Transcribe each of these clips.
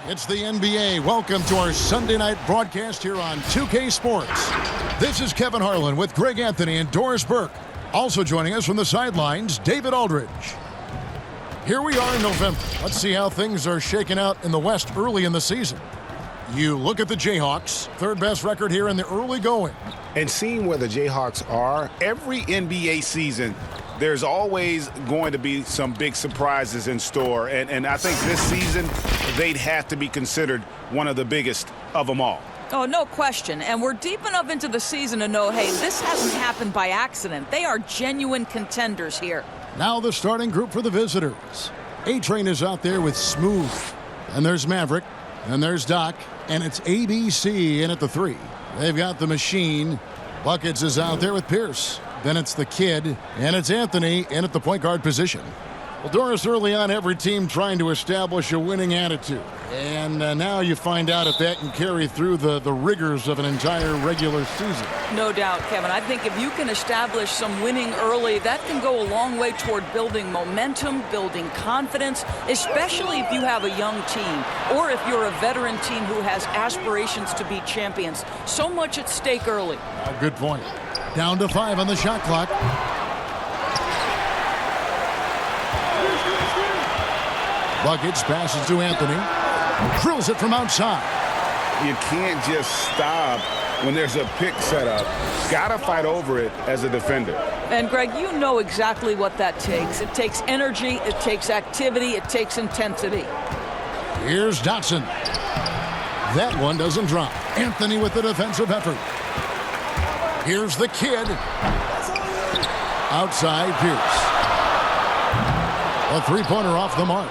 It's the NBA. Welcome to our Sunday night broadcast here on 2K Sports. This is Kevin Harlan with Greg Anthony and Doris Burke. Also joining us from the sidelines, David Aldridge. Here we are in November. Let's see how things are shaking out in the West early in the season. You look at the Jayhawks, third best record here in the early going. And seeing where the Jayhawks are, every NBA season, there's always going to be some big surprises in store. And I think this season, they'd have to be considered one of the biggest of them all. Oh, no question. And we're deep enough into the season to know, hey, this hasn't happened by accident. They are genuine contenders here. Now the starting group for the visitors. A-Train is out there with Smooth. And there's Maverick. And there's Doc. And it's ABC in at the 3. They've got the Machine. Buckets is out there with Pierce. Then it's the Kid. And it's Anthony in at the point guard position. Well, Doris, early on, every team trying to establish a winning attitude. And now you find out if that can carry through the rigors of an entire regular season. No doubt, Kevin. I think if you can establish some winning early, that can go a long way toward building momentum, building confidence, especially if you have a young team or if you're a veteran team who has aspirations to be champions. So much at stake early. Good point. Down to 5 on the shot clock. Buckets passes to Anthony. Drills it from outside. You can't just stop when there's a pick set up. Gotta fight over it as a defender. And, Greg, you know exactly what that takes. It takes energy, it takes activity, it takes intensity. Here's Dotson. That one doesn't drop. Anthony with the defensive effort. Here's the Kid. Outside Pierce. A three-pointer off the mark.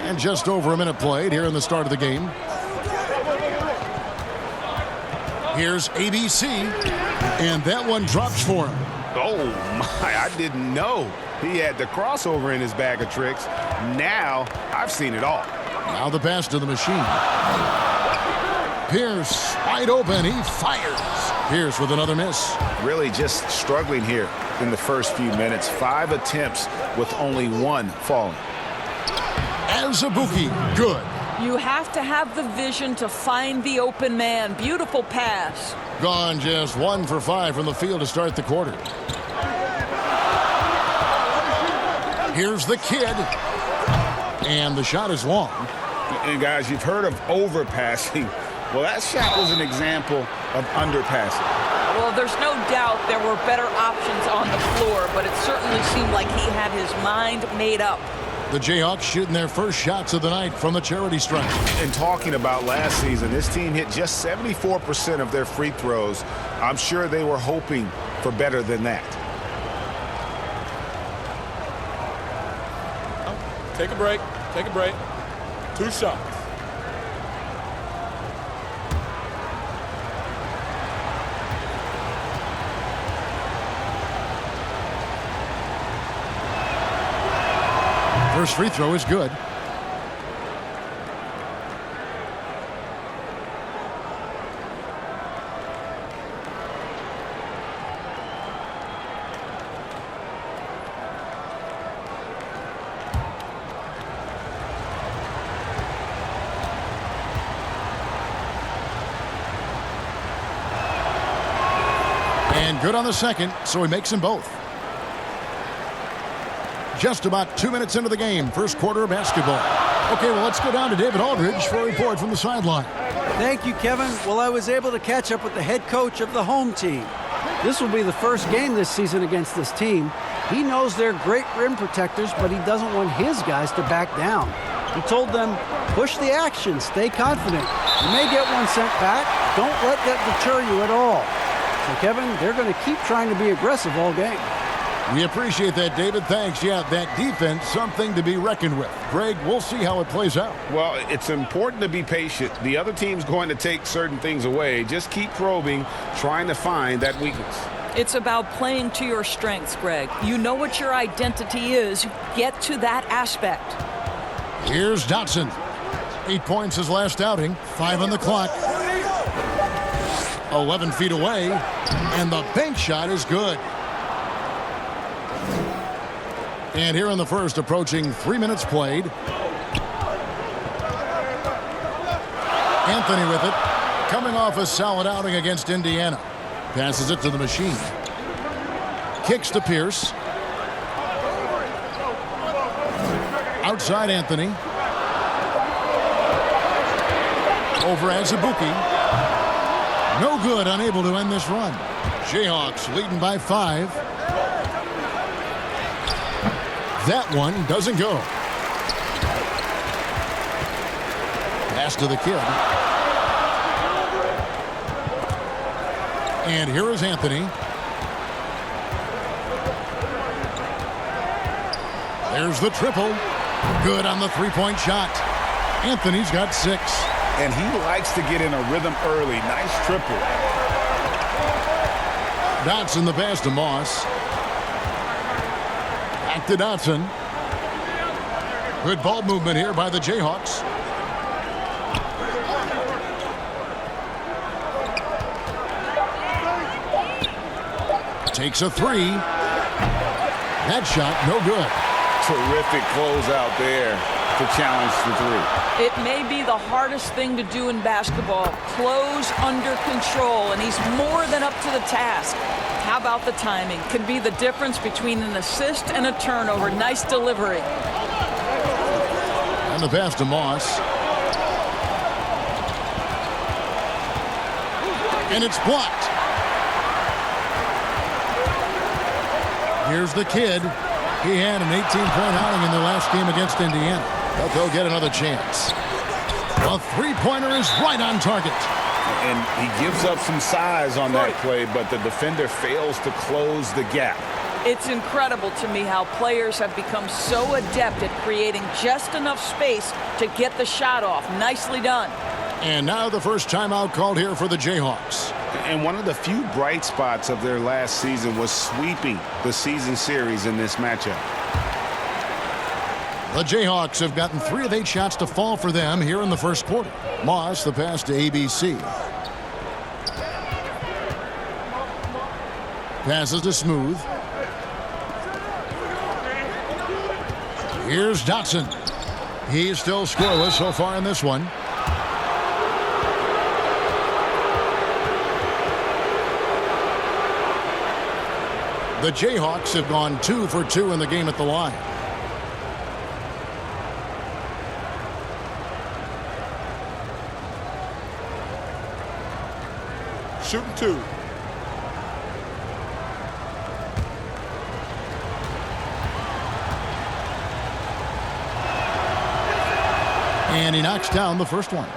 And just over a minute played here in the start of the game. Here's ABC. And that one drops for him. Oh, my, I didn't know he had the crossover in his bag of tricks. Now, I've seen it all. Now the pass to the Machine. Pierce, wide open, he fires. Pierce with another miss. Really just struggling here in the first few minutes. 5 attempts with only 1 falling. Azubuike, good. You have to have the vision to find the open man. Beautiful pass. Gone just 1 for 5 from the field to start the quarter. Here's the Kid. And the shot is long. And guys, you've heard of overpassing. Well, that shot was an example of underpassing. Well, there's no doubt there were better options on the floor, but it certainly seemed like he had his mind made up. The Jayhawks shooting their first shots of the night from the charity stripe. And talking about last season, this team hit just 74% of their free throws. I'm sure they were hoping for better than that. Take a break. Take a break. 2 shots. First free throw is good. And good on the second, so he makes them both. Just about 2 minutes into the game, first quarter of basketball. Okay, well, let's go down to David Aldridge for a report from the sideline. Thank you, Kevin. Well, I was able to catch up with the head coach of the home team. This will be the first game this season against this team. He knows they're great rim protectors, but he doesn't want his guys to back down. He told them, push the action, stay confident. You may get one sent back. Don't let that deter you at all. So, Kevin, they're going to keep trying to be aggressive all game. We appreciate that, David. Thanks. Yeah, that defense, something to be reckoned with. Greg, we'll see how it plays out. Well, it's important to be patient. The other team's going to take certain things away. Just keep probing, trying to find that weakness. It's about playing to your strengths, Greg. You know what your identity is. Get to that aspect. Here's Dotson. 8 points his last outing. 5 on the clock. 11 feet away. And the bank shot is good. And here in the first, approaching 3 minutes played. Anthony with it. Coming off a solid outing against Indiana. Passes it to the machine. Kicks to Pierce. Outside Anthony. Over Azubuike. No good, unable to end this run. Jayhawks leading by 5. That one doesn't go. Pass to the kid. And here is Anthony. There's the triple. Good on the three-point shot. Anthony's got 6. And he likes to get in a rhythm early. Nice triple. Dotson the pass to Moss. Back to Dotson. Good ball movement here by the Jayhawks. Takes a 3. That shot, no good. Terrific closeout there to challenge the 3. It may be the hardest thing to do in basketball. Close under control, and he's more than up to the task. How about the timing? Could be the difference between an assist and a turnover. Nice delivery. And the pass to Moss. And it's blocked. Here's the kid. He had an 18-point outing in their last game against Indiana. But they'll get another chance. A three-pointer is right on target. And he gives up some size on that play, but the defender fails to close the gap. It's incredible to me how players have become so adept at creating just enough space to get the shot off. Nicely done. And now the first timeout called here for the Jayhawks. And one of the few bright spots of their last season was sweeping the season series in this matchup. The Jayhawks have gotten 3 of 8 shots to fall for them here in the first quarter. Moss, the pass to ABC. Passes to Smooth. Here's Dotson. He's still scoreless so far in this one. The Jayhawks have gone 2 for 2 in the game at the line. Shooting 2. And he knocks down the first one.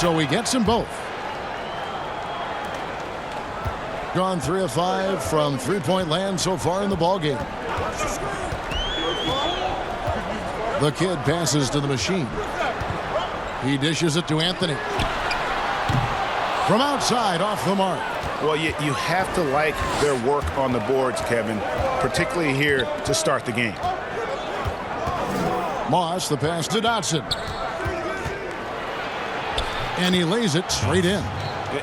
So he gets them both. Gone 3 of 5 from three-point land so far in the ballgame. The kid passes to the machine. He dishes it to Anthony. From outside, off the mark. Well, you have to like their work on the boards, Kevin, particularly here to start the game. Moss, the pass to Dotson. And he lays it straight in.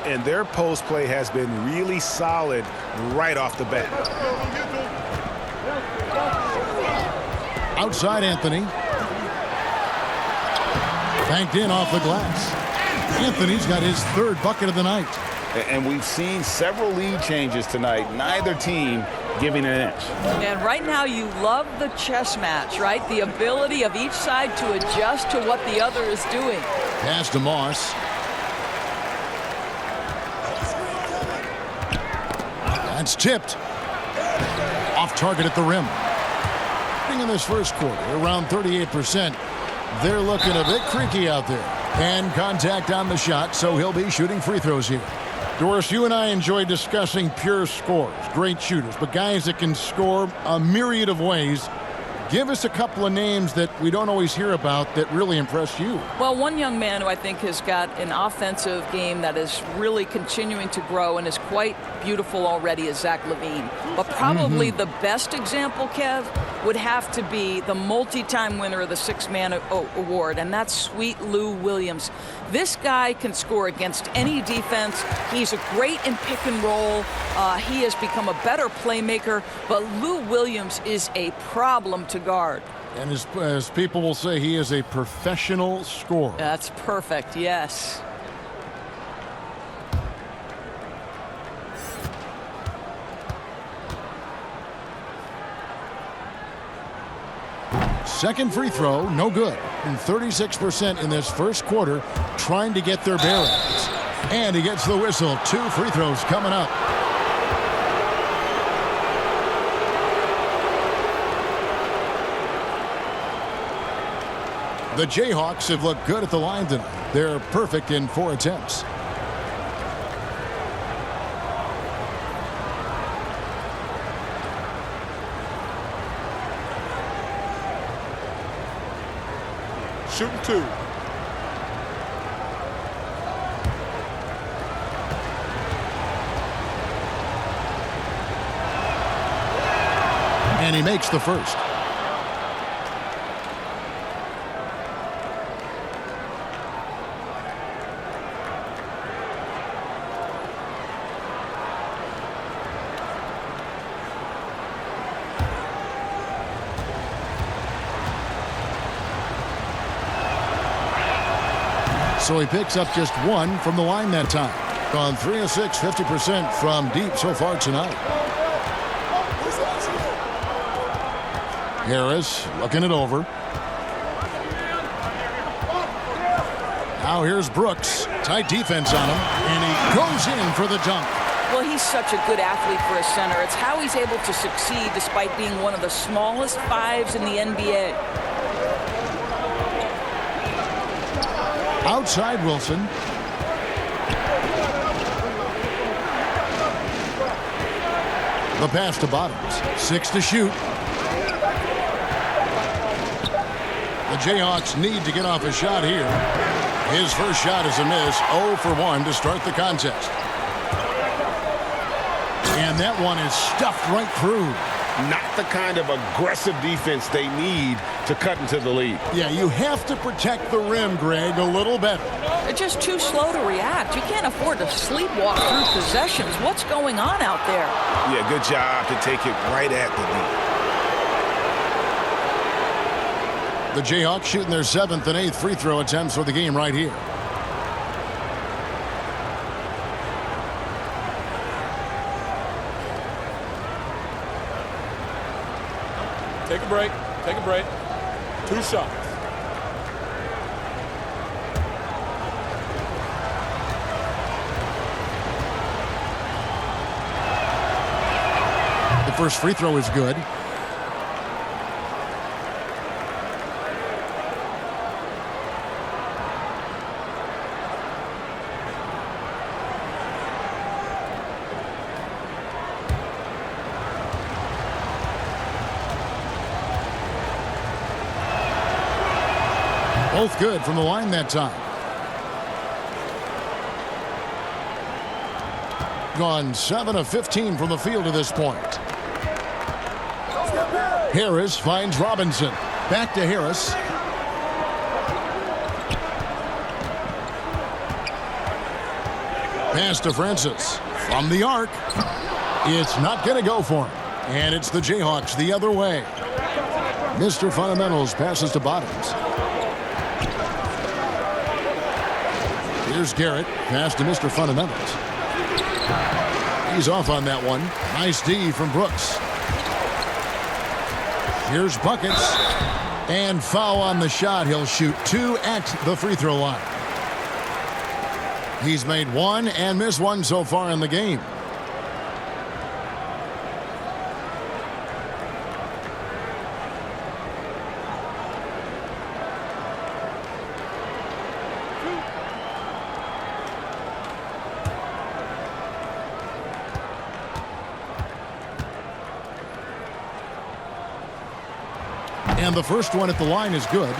And their post play has been really solid right off the bat. Outside Anthony. Banked in off the glass. Anthony's got his 3rd bucket of the night. And we've seen several lead changes tonight. Neither team giving an inch. And right now you love the chess match, right? The ability of each side to adjust to what the other is doing. Pass to Moss. That's tipped. Off target at the rim. In this first quarter, around 38%. They're looking a bit creaky out there. And contact on the shot, so he'll be shooting free throws here. Doris, you and I enjoy discussing pure scorers, great shooters, but guys that can score a myriad of ways. Give us a couple of names that we don't always hear about that really impressed you. Well, one young man who I think has got an offensive game that is really continuing to grow and is quite beautiful already is Zach LaVine. But probably the best example, Kev, would have to be the multi-time winner of the Six-Man Award, and that's Sweet Lou Williams. This guy can score against any defense. He's great in pick and roll. He has become a better playmaker, but Lou Williams is a problem to guard. And as people will say, he is a professional scorer. That's perfect, yes. Second free throw, no good. And 36% in this first quarter trying to get their bearings. And he gets the whistle. 2 free throws coming up. The Jayhawks have looked good at the line tonight. They're perfect in 4 attempts. Shooting 2. And he makes the first. So he picks up just 1 from the line that time. Gone 3 of 6, 50% from deep so far tonight. Harris looking it over. Now here's Brooks. Tight defense on him. And he goes in for the dunk. Well, he's such a good athlete for a center. It's how he's able to succeed despite being one of the smallest 5s in the NBA. Outside Wilson. The pass to Bottoms. 6 to shoot. The Jayhawks need to get off a shot here. His first shot is a miss. 0 for 1 to start the contest. And that one is stuffed right through. Not the kind of aggressive defense they need to cut into the lead. Yeah, you have to protect the rim, Greg, a little better. They're just too slow to react. You can't afford to sleepwalk through possessions. What's going on out there? Yeah, good job to take it right at the The Jayhawks shooting their 7th and 8th free throw attempts for the game right here. Take a break. Take a break. 2 shots. The first free throw is good. Both good from the line that time. Gone 7 of 15 from the field to this point. Harris finds Robinson. Back to Harris. Pass to Francis. From the arc. It's not going to go for him. And it's the Jayhawks the other way. Mr. Fundamentals passes to Bottoms. Here's Garrett. Pass to Mr. Fundamentals. He's off on that one. Nice D from Brooks. Here's Buckets. And foul on the shot. He'll shoot 2 at the free throw line. He's made 1 and missed 1 so far in the game. And the first one at the line is good.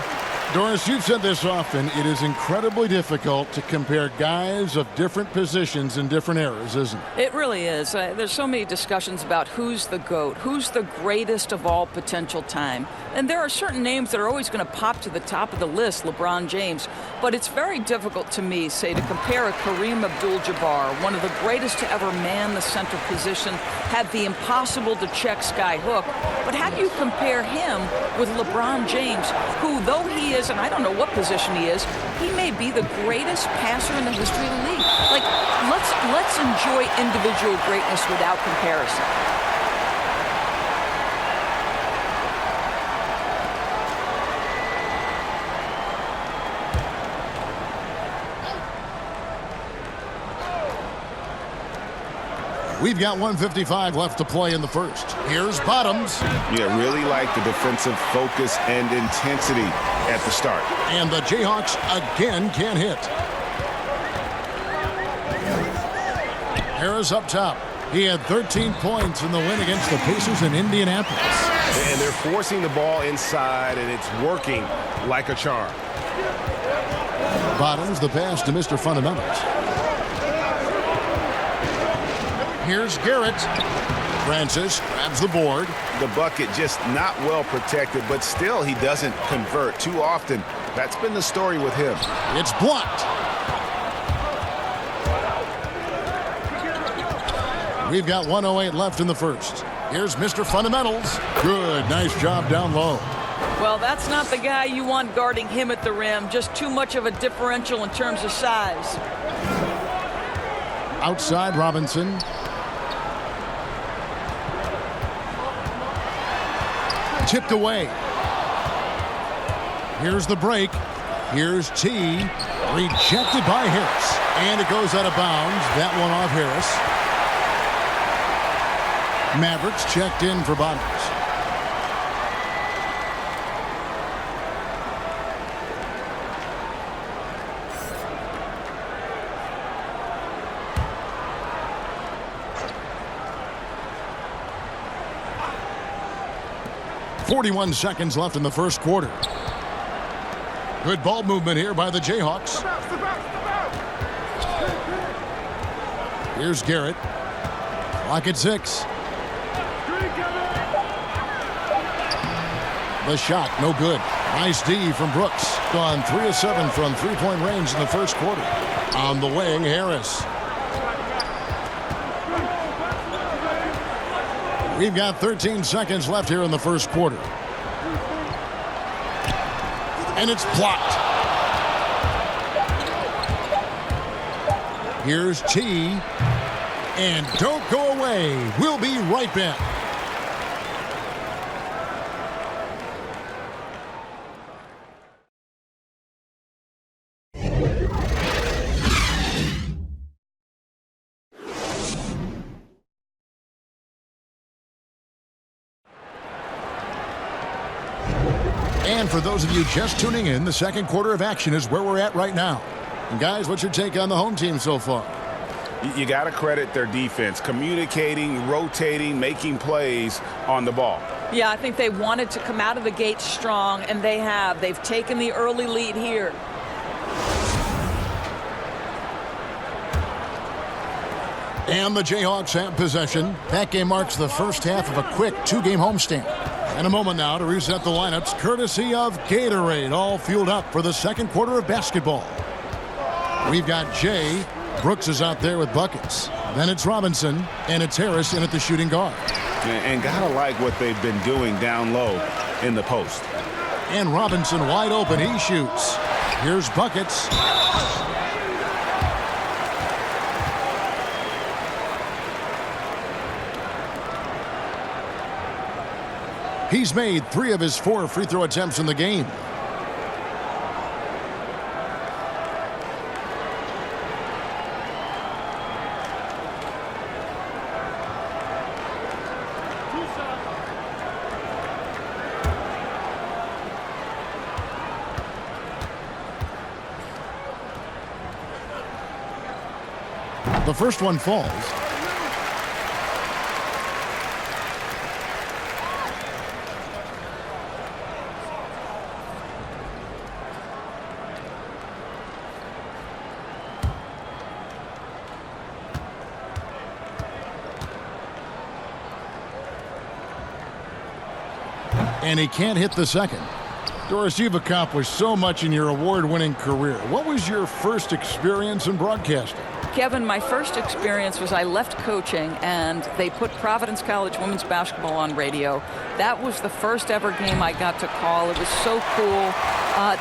Doris, you've said this often. It is incredibly difficult to compare guys of different positions in different eras, isn't it? It really is. There's so many discussions about who's the GOAT, who's the greatest of all potential time. And there are certain names that are always going to pop to the top of the list, LeBron James. But it's very difficult to me, say, to compare a Kareem Abdul-Jabbar, one of the greatest to ever man the center position, had the impossible to check sky hook. But how do you compare him with LeBron James, who, though he is, and I don't know what position he is, he may be the greatest passer in the history of the league. Like, let's enjoy individual greatness without comparison. We've got 1:55 left to play in the first. Here's Bottoms. Yeah, really like the defensive focus and intensity at the start. And the Jayhawks again can't hit. Harris up top. He had 13 points in the win against the Pacers in Indianapolis. And they're forcing the ball inside, and it's working like a charm. Bottoms, the pass to Mr. Fundamentals. Here's Garrett. Francis grabs the board. The bucket just not well protected, but still he doesn't convert too often. That's been the story with him. It's blocked. We've got 1:08 left in the first. Here's Mr. Fundamentals. Good, nice job down low. Well, that's not the guy you want guarding him at the rim. Just too much of a differential in terms of size. Outside Robinson. Tipped away. Here's the break. Here's T. Rejected by Harris. And it goes out of bounds. That one off Harris. Mavericks checked in for Bottoms. .41 seconds left in the first quarter. Good ball movement here by the Jayhawks. Here's Garrett. Clock at 6. The shot, no good. Nice D from Brooks. Gone 3 of 7 from three-point range in the first quarter. On the wing, Harris. We've got 13 seconds left here in the first quarter. And it's blocked. Here's T. And don't go away. We'll be right back. And for those of you just tuning in, the second quarter of action is where we're at right now. And guys, what's your take on the home team so far? You got to credit their defense, communicating, rotating, making plays on the ball. Yeah, I think they wanted to come out of the gate strong, and they have. They've taken the early lead here. And the Jayhawks have possession. That game marks the first half of a quick two-game homestand. And a moment now to reset the lineups, courtesy of Gatorade, all fueled up for the second quarter of basketball. We've got Jay. Brooks is out there with buckets. Then it's Robinson, and it's Harris in at the shooting guard. And gotta like what they've been doing down low in the post. And Robinson wide open. He shoots. Here's buckets. He's made 3 of his 4 free throw attempts in the game. The first one falls. And he can't hit the second. Doris, you've accomplished so much in your award-winning career. What was your first experience in broadcasting? Kevin, my first experience was I left coaching and they put Providence College women's basketball on radio. That was the first ever game I got to call. It was so cool.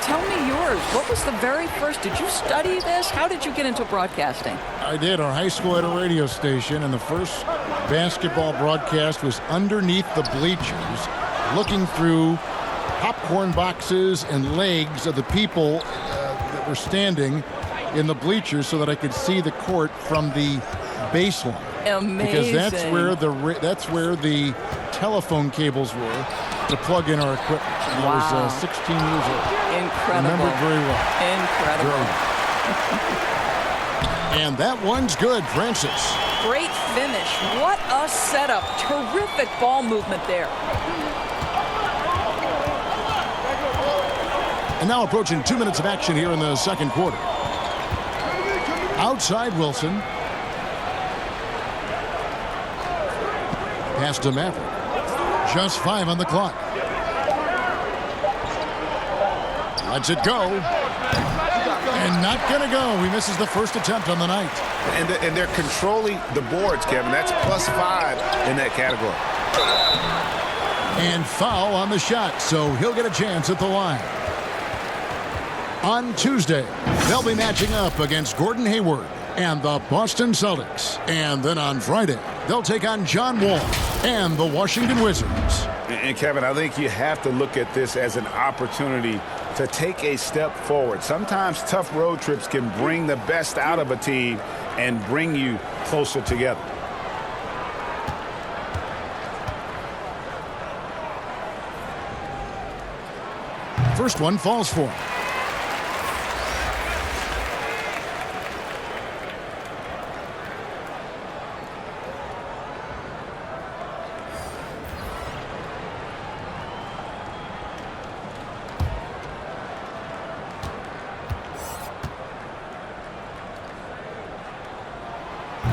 Tell me yours. What was the very first? Did you study this? How did you get into broadcasting? I did. Our high school had a radio station, and the first basketball broadcast was underneath the bleachers, looking through popcorn boxes and legs of the people that were standing in the bleachers so that I could see the court from the baseline. Amazing. Because that's where the telephone cables were to plug in our equipment. And Wow. I was 16 years old. Incredible. Remember it very well. Incredible. And that one's good, Francis. Great finish. What a setup. Terrific ball movement there. And now approaching 2 minutes of action here in the second quarter. Outside Wilson. Pass to Maverick. Just 5 on the clock. Lets it go. And not going to go. He misses the first attempt on the night. And they're controlling the boards, Kevin. That's +5 in that category. And foul on the shot, so he'll get a chance at the line. On Tuesday, they'll be matching up against Gordon Hayward and the Boston Celtics. And then on Friday, they'll take on John Wall and the Washington Wizards. And Kevin, I think you have to look at this as an opportunity to take a step forward. Sometimes tough road trips can bring the best out of a team and bring you closer together. First one falls for him.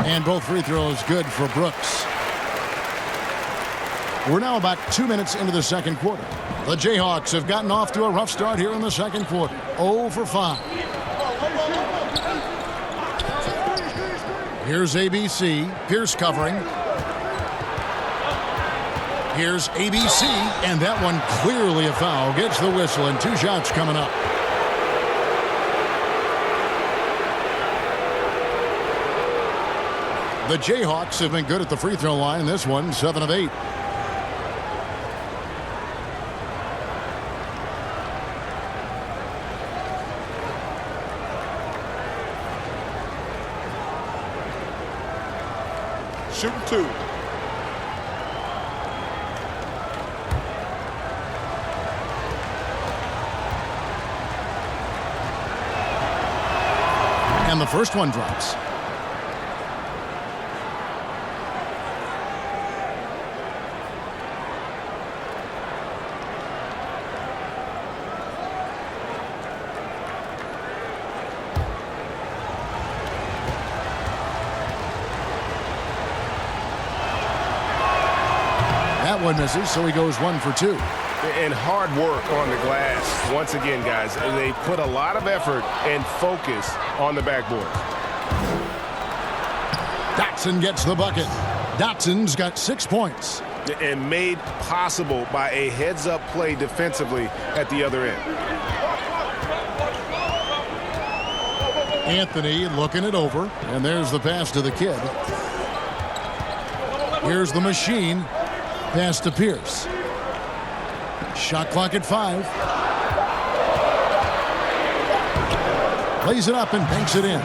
And both free throws good for Brooks. We're now about 2 minutes into the second quarter. The Jayhawks have gotten off to a rough start here in the second quarter. 0 for 5. Here's ABC. Pierce covering. Here's ABC. And that one clearly a foul. Gets the whistle and 2 shots coming up. The Jayhawks have been good at the free throw line. This one, 7 of 8. Shooting 2. And the first one drops. That one misses, so he goes 1 for 2. And hard work on the glass. Once again, guys, they put a lot of effort and focus on the backboard. Dotson gets the bucket. Dotson's got 6 points. And made possible by a heads-up play defensively at the other end. Anthony looking it over, and there's the pass to the kid. Here's the machine. Pass to Pierce. Shot clock at 5. Lays it up and banks it in.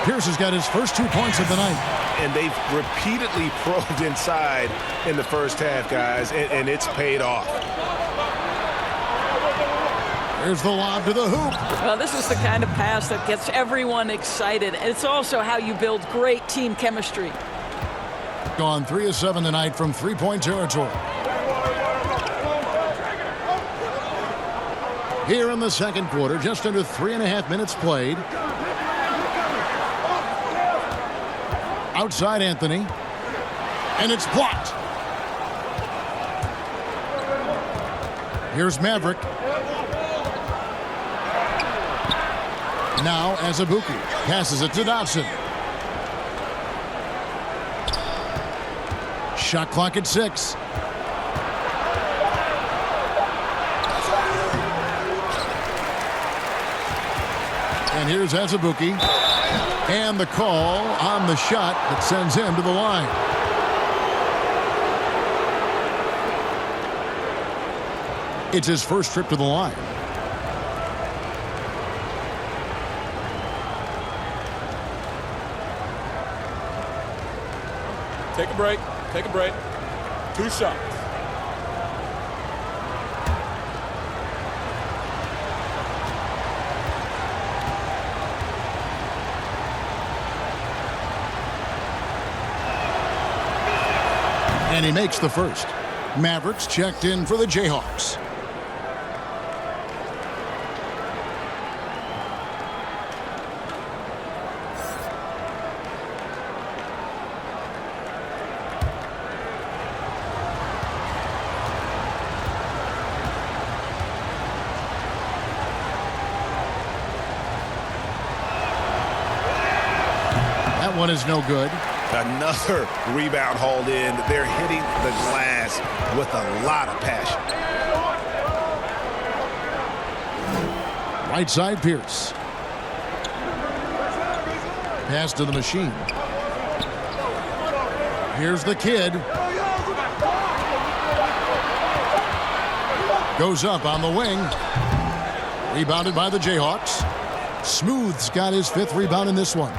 Pierce has got his first 2 points of the night. And they've repeatedly probed inside in the first half, guys, and it's paid off. There's the lob to the hoop. Well, this is the kind of pass that gets everyone excited. It's also how you build great team chemistry. Gone 3 of 7 tonight from three-point territory. Here in the second quarter, just under 3.5 minutes played. Outside Anthony. And it's blocked. Here's Maverick. Now Azubuike passes it to Dotson. Shot clock at 6. And here's Azubuike. And the call on the shot that sends him to the line. It's his first trip to the line. Take a break. Take a break. 2 shots. And he makes the first. Mavericks checked in for the Jayhawks. That one is no good. Another rebound hauled in. They're hitting the glass with a lot of passion. Right side, Pierce. Pass to the machine. Here's the kid. Goes up on the wing. Rebounded by the Jayhawks. Smooth's got his 5th rebound in this one.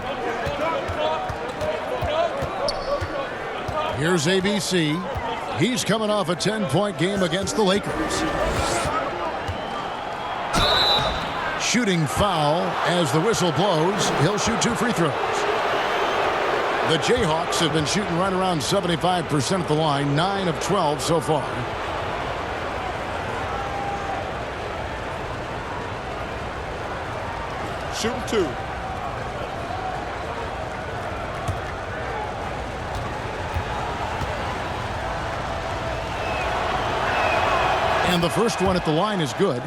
Here's ABC. He's coming off a 10-point game against the Lakers. Shooting foul as the whistle blows. He'll shoot 2 free throws. The Jayhawks have been shooting right around 75% at the line, 9 of 12 so far. Shooting 2. And the first one at the line is good.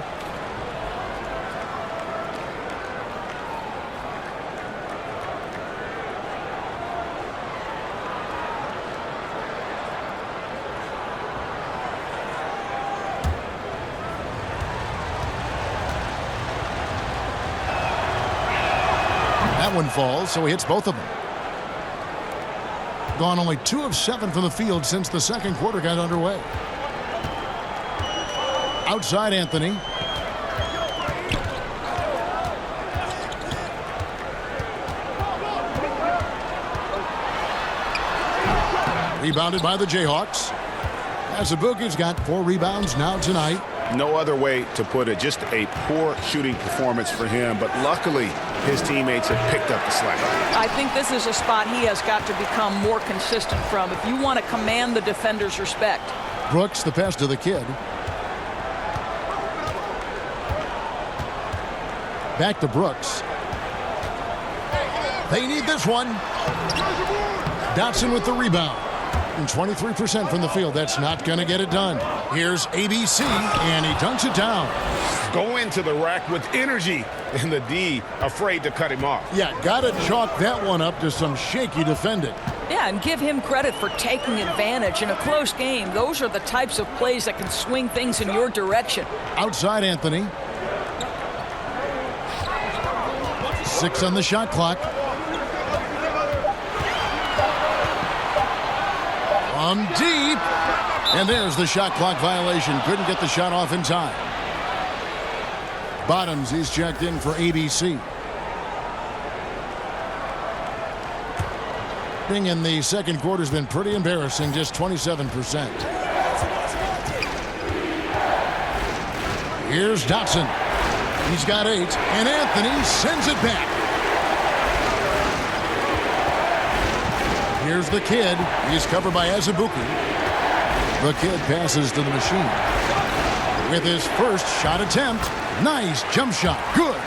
That one falls, so he hits both of them. Gone only 2 of 7 from the field since the second quarter got underway. Outside Anthony. Rebounded by the Jayhawks. Azubuike's got 4 rebounds now tonight. No other way to put it. Just a poor shooting performance for him. But luckily, his teammates have picked up the slack. I think this is a spot he has got to become more consistent from if you want to command the defender's respect. Brooks, the pass to the kid. Back to Brooks. They need this one. Dotson with the rebound. And 23% from the field. That's not going to get it done. Here's ABC, and he dunks it down. Go into the rack with energy, and the D afraid to cut him off. Yeah, got to chalk that one up to some shaky defending. Yeah, and give him credit for taking advantage in a close game. Those are the types of plays that can swing things in your direction. Outside Anthony. 6 on the shot clock. From deep. And there's the shot clock violation. Couldn't get the shot off in time. Bottoms, he's checked in for ABC. In the second quarter has been pretty embarrassing, just 27%. Here's Dotson. He's got 8, and Anthony sends it back. Here's the kid. He's covered by Azubuike. The kid passes to the machine. With his first shot attempt. Nice jump shot. Good.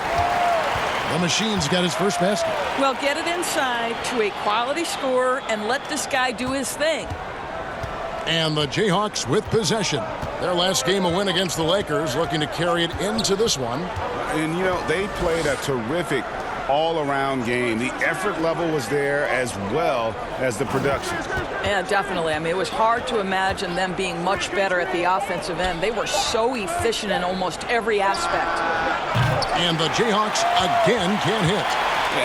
The machine's got his first basket. Well, get it inside to a quality score and let this guy do his thing. And the Jayhawks with possession. Their last game, a win against the Lakers, looking to carry it into this one. And, you know, they played a terrific all-around game. The effort level was there as well as the production. Yeah, definitely. I mean, it was hard to imagine them being much better at the offensive end. They were so efficient in almost every aspect. And the Jayhawks again can't hit.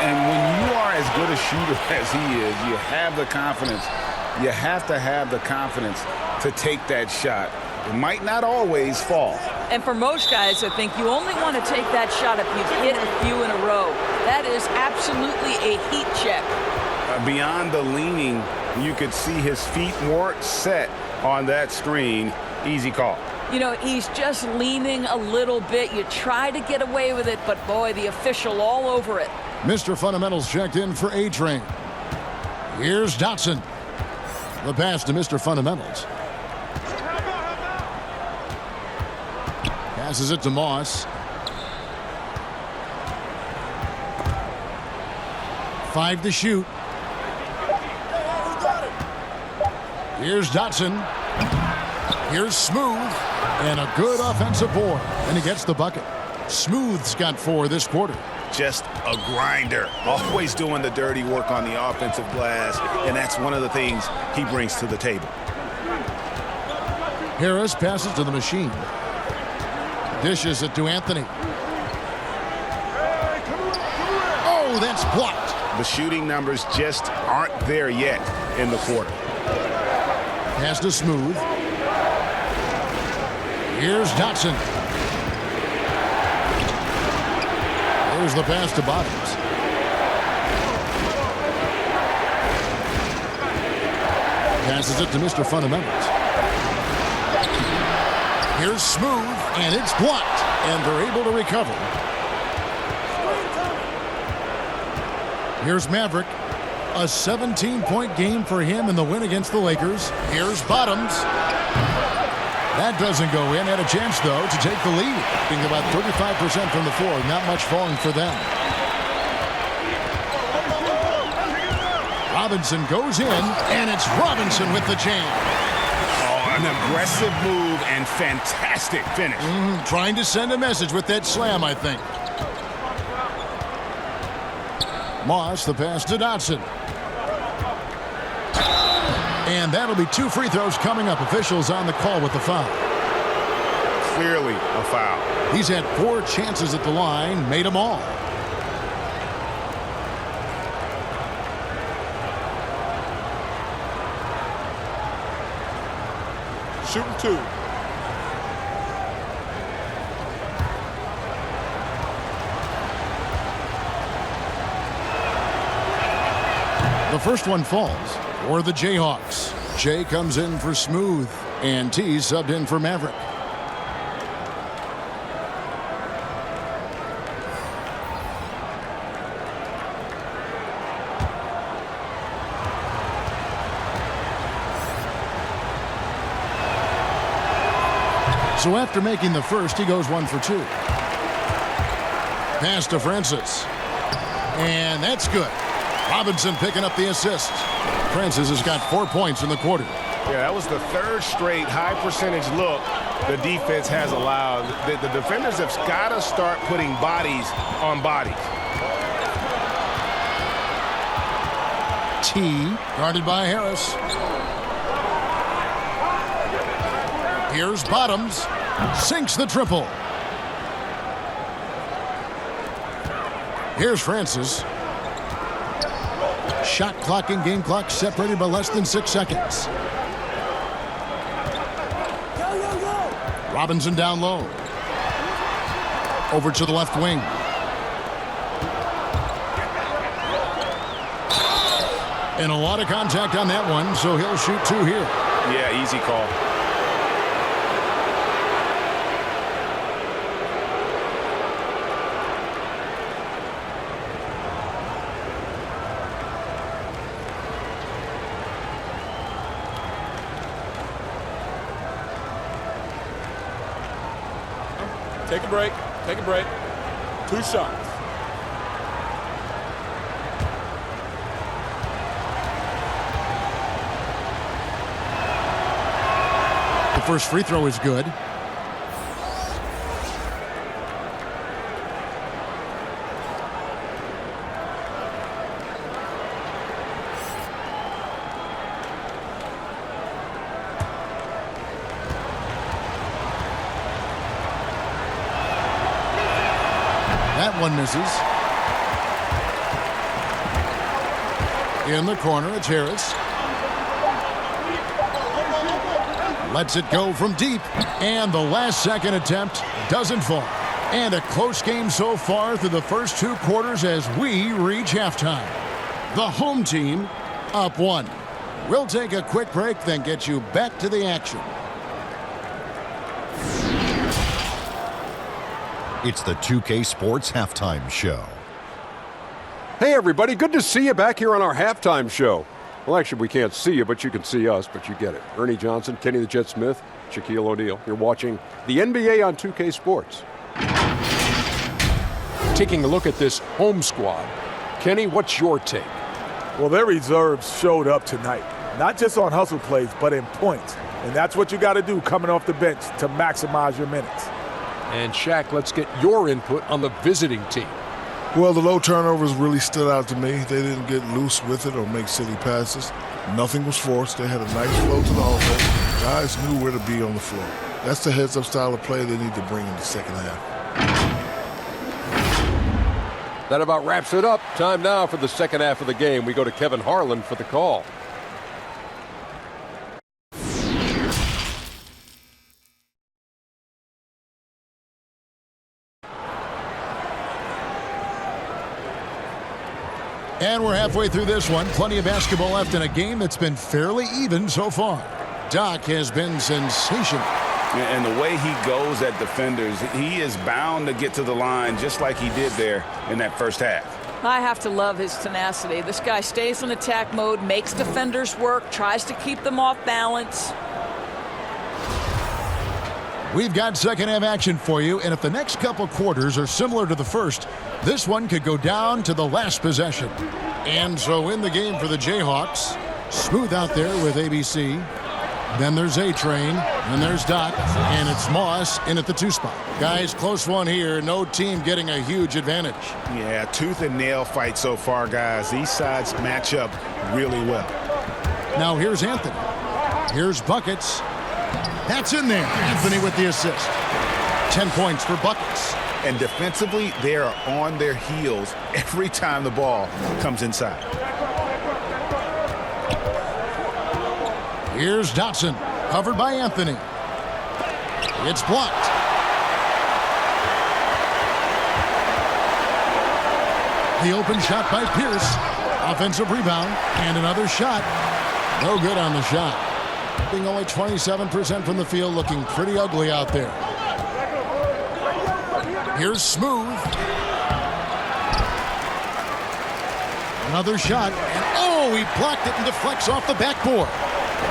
And when you are as good a shooter as he is, you have the confidence. You have to have the confidence to take that shot. It might not always fall. And for most guys, I think you only want to take that shot if you've hit a few in a row. That is absolutely a heat check. Beyond the leaning, you could see his feet weren't set on that screen. Easy call. You know, he's just leaning a little bit. You try to get away with it, but boy, the official all over it. Mr. Fundamentals checked in for A-Train. Here's Dotson. The pass to Mr. Fundamentals. Passes it to Moss. 5 to shoot. Here's Dotson. Here's Smooth. And a good offensive board. And he gets the bucket. Smooth's got 4 this quarter. Just a grinder. Always doing the dirty work on the offensive glass. And that's one of the things he brings to the table. Harris passes to the machine. Dishes it to Anthony. Oh, that's blocked. The shooting numbers just aren't there yet in the quarter. Pass to Smooth. Here's Dotson. Here's the pass to Bottoms. Passes it to Mr. Fundamentals. Here's Smooth, and it's blocked, and they're able to recover. Here's Maverick. A 17-point game for him in the win against the Lakers. Here's Bottoms. That doesn't go in. Had a chance, though, to take the lead. Being about 35% from the floor. Not much falling for them. Robinson goes in, and it's Robinson with the jam. An aggressive move and fantastic finish. Trying to send a message with that slam, I think. Moss, the pass to Dotson. And that'll be 2 free throws coming up. Officials on the call with the foul. Clearly a foul. He's had 4 chances at the line, made them all. Shooting 2. The first one falls for the Jayhawks. Jay comes in for Smooth, and T subbed in for Maverick. So after making the first, he goes 1 for 2. Pass to Francis. And that's good. Robinson picking up the assist. Francis has got 4 points in the quarter. Yeah, that was the 3rd straight high percentage look the defense has allowed. The defenders have got to start putting bodies on bodies. T guarded by Harris. Here's Bottoms. Sinks the triple. Here's Francis. Shot clock and game clock separated by less than 6 seconds. Robinson down low. Over to the left wing. And a lot of contact on that one, so he'll shoot 2 here. Yeah, easy call. Take a break. Take a break. 2 shots. first free throw is good. That one misses. In the corner, it's Harris. Lets it go from deep. And the last second attempt doesn't fall. And a close game so far through the first 2 quarters as we reach halftime. The home team up 1. We'll take a quick break, then get you back to the action. It's the 2K Sports Halftime Show. Hey, everybody. Good to see you back here on our halftime show. Well, actually, we can't see you, but you can see us, but you get it. Ernie Johnson, Kenny the Jet Smith, Shaquille O'Neal. You're watching the NBA on 2K Sports. Taking a look at this home squad. Kenny, what's your take? Well, their reserves showed up tonight. Not just on hustle plays, but in points. And that's what you got to do coming off the bench to maximize your minutes. And Shaq, let's get your input on the visiting team. Well, the low turnovers really stood out to me. They didn't get loose with it or make silly passes. Nothing was forced. They had a nice flow to the offense. Guys knew where to be on the floor. That's the heads-up style of play they need to bring in the second half. That about wraps it up. Time now for the second half of the game. We go to Kevin Harlan for the call. And we're halfway through this one. Plenty of basketball left in a game that's been fairly even so far. Doc has been sensational. And the way he goes at defenders, he is bound to get to the line just like he did there in that first half. I have to love his tenacity. This guy stays in attack mode, makes defenders work, tries to keep them off balance. We've got second half action for you, and if the next couple quarters are similar to the first, this one could go down to the last possession. And so in the game for the Jayhawks, Smooth out there with ABC. Then there's A-Train, and there's Doc, and it's Moss in at the 2 spot. Guys, close one here. No team getting a huge advantage. Yeah, tooth and nail fight so far, guys. These sides match up really well. Now here's Anthony. Here's Buckets. That's in there. Anthony with the assist. 10 points for Buckets. And defensively, they are on their heels every time the ball comes inside. Here's Dotson, covered by Anthony. It's blocked. The open shot by Pierce. Offensive rebound, and another shot. No good on the shot. Being only 27% from the field, looking pretty ugly out there. Here's Smooth. Another shot, and oh, he blocked it and deflects off the backboard.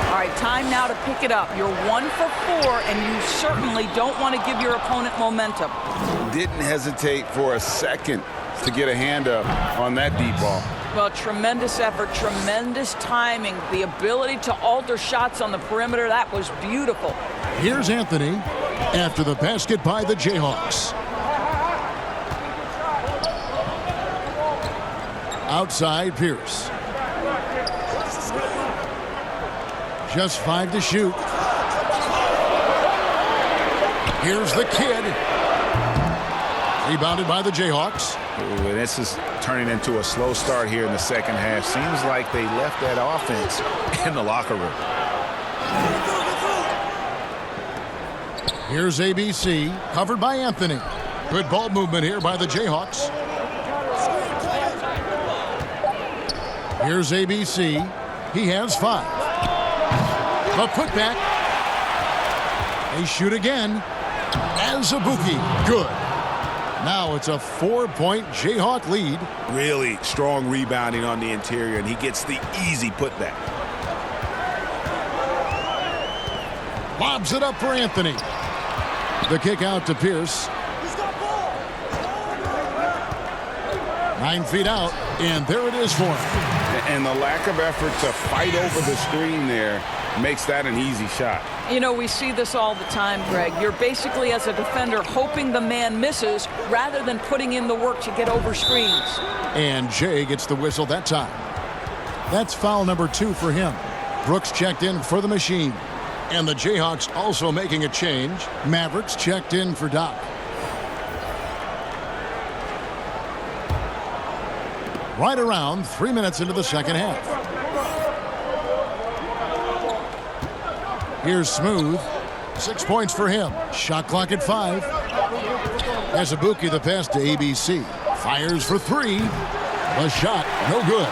All right, time now to pick it up. You're 1 for 4, and you certainly don't want to give your opponent momentum. Didn't hesitate for a second to get a hand up on that deep ball. Well, tremendous effort, tremendous timing, the ability to alter shots on the perimeter. That was beautiful. Here's Anthony after the basket by the Jayhawks. Outside Pierce. Just 5 to shoot. Here's the kid. Rebounded by the Jayhawks. Ooh, and this is turning into a slow start here in the second half. Seems like they left that offense in the locker room. Here's ABC, covered by Anthony. Good ball movement here by the Jayhawks. Here's ABC. He has 5. A putback. They shoot again. Azubuike, good. Now it's a 4-point Jayhawk lead. Really strong rebounding on the interior, and he gets the easy putback. Lobs it up for Anthony. The kick out to Pierce. 9 feet out, and there it is for him. And the lack of effort to fight over the screen there makes that an easy shot. You know, we see this all the time, Greg. You're basically, as a defender, hoping the man misses rather than putting in the work to get over screens. And Jay gets the whistle that time. That's foul number 2 for him. Brooks checked in for the machine. And the Jayhawks also making a change. Mavericks checked in for Doc. Right around 3 minutes into the second half. Here's Smooth. 6 points for him. Shot clock at 5. Azubuike the pass to ABC. Fires for 3. The shot, no good.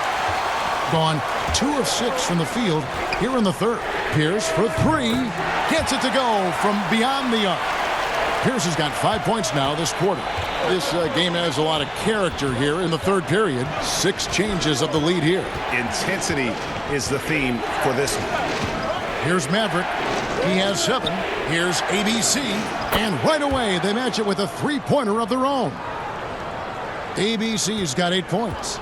Gone 2 of 6 from the field here in the third. Pierce for 3. Gets it to go from beyond the arc. Pierce has got 5 points now this quarter. This game has a lot of character here in the third period. 6 changes of the lead here. Intensity is the theme for this one. Here's Maverick. He has 7. Here's ABC. And right away, they match it with a 3-pointer of their own. ABC's got 8 points.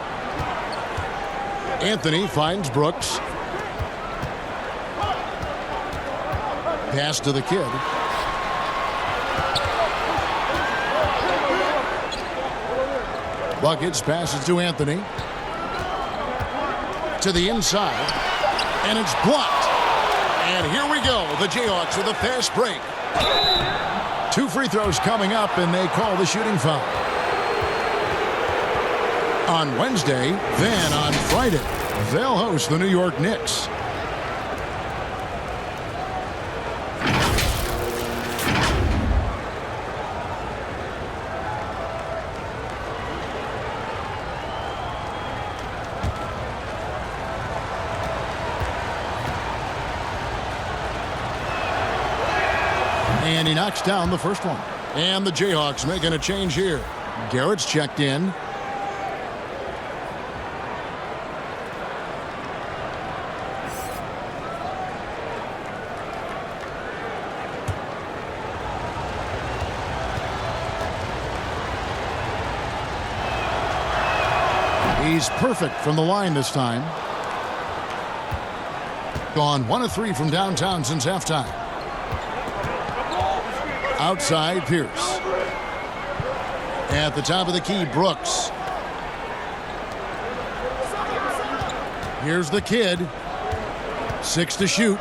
Anthony finds Brooks. Pass to the kid. Buckets passes to Anthony. To the inside. And it's blocked. And here we go. The Jayhawks with a fast break. 2 free throws coming up, and they call the shooting foul. On Wednesday, then on Friday, they'll host the New York Knicks. And he knocks down the first one. And the Jayhawks making a change here. Garrett's checked in. He's perfect from the line this time. Gone 1 of 3 from downtown since halftime. Outside, Pierce. At the top of the key, Brooks. Here's the kid. 6 to shoot.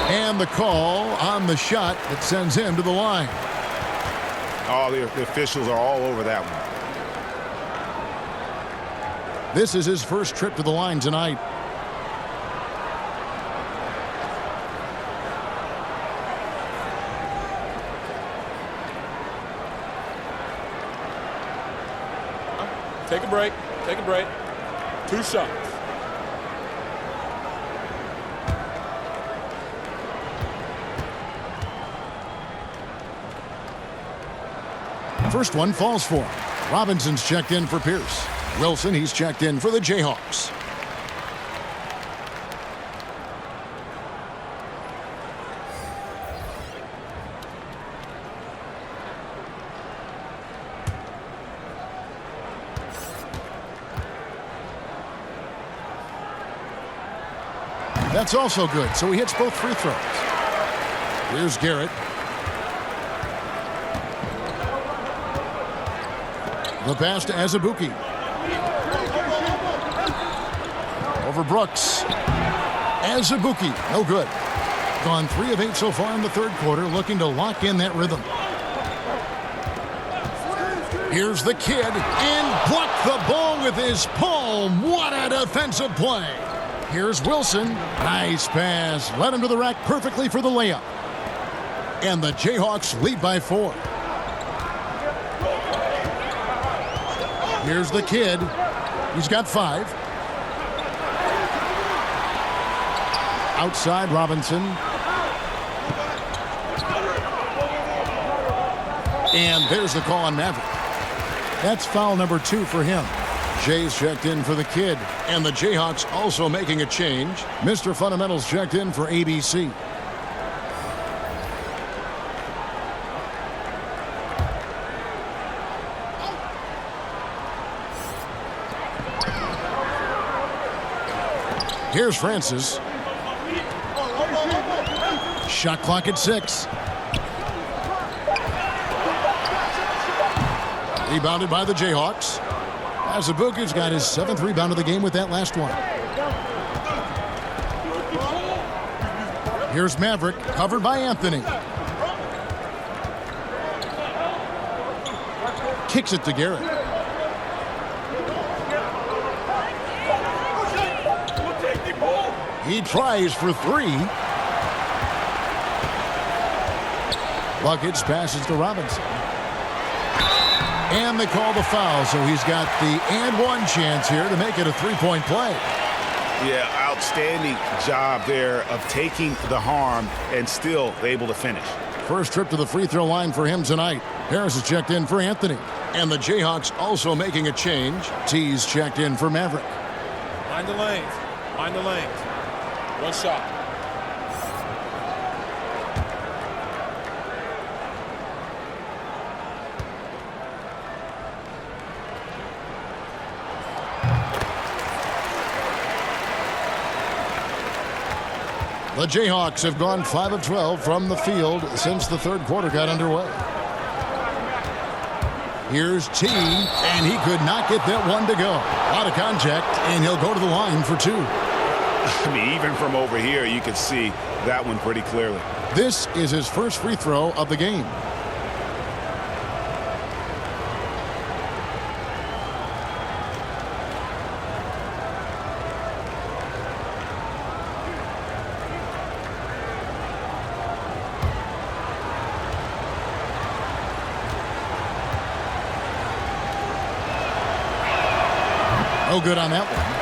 And the call on the shot that sends him to the line. Oh, the officials are all over that one. This is his first trip to the line tonight. Take a break. Take a break. 2 shots. First one falls for him. Robinson's checked in for Pierce. Wilson, he's checked in for the Jayhawks. That's also good, so he hits both free throws. Here's Garrett. The pass to Azubuike. Over Brooks. Azubuike, no good. Gone 3 of 8 so far in the third quarter, looking to lock in that rhythm. Here's the kid, and blocked the ball with his palm. What a defensive play. Here's Wilson. Nice pass. Led him to the rack perfectly for the layup. And the Jayhawks lead by 4. Here's the kid. He's got 5. Outside, Robinson. And there's the call on Maverick. That's foul number 2 for him. Jay's checked in for the kid. And the Jayhawks also making a change. Mr. Fundamentals checked in for ABC. Here's Francis. Shot clock at 6. Rebounded by the Jayhawks. Azubuike's got his 7th rebound of the game with that last one. Here's Maverick, covered by Anthony. Kicks it to Garrett. He tries for 3. Buckets passes to Robinson. And they call the foul, so he's got the and one chance here to make it a 3-point play. Yeah, outstanding job there of taking the harm and still able to finish. First trip to the free throw line for him tonight. Harris is checked in for Anthony. And the Jayhawks also making a change. T's checked in for Maverick. Mind the lanes. Mind the lanes. One shot. The Jayhawks have gone 5 of 12 from the field since the third quarter got underway. Here's T, and he could not get that one to go. Out of contact, and he'll go to the line for 2. I mean, even from over here, you could see that one pretty clearly. This is his first free throw of the game. No good on that one.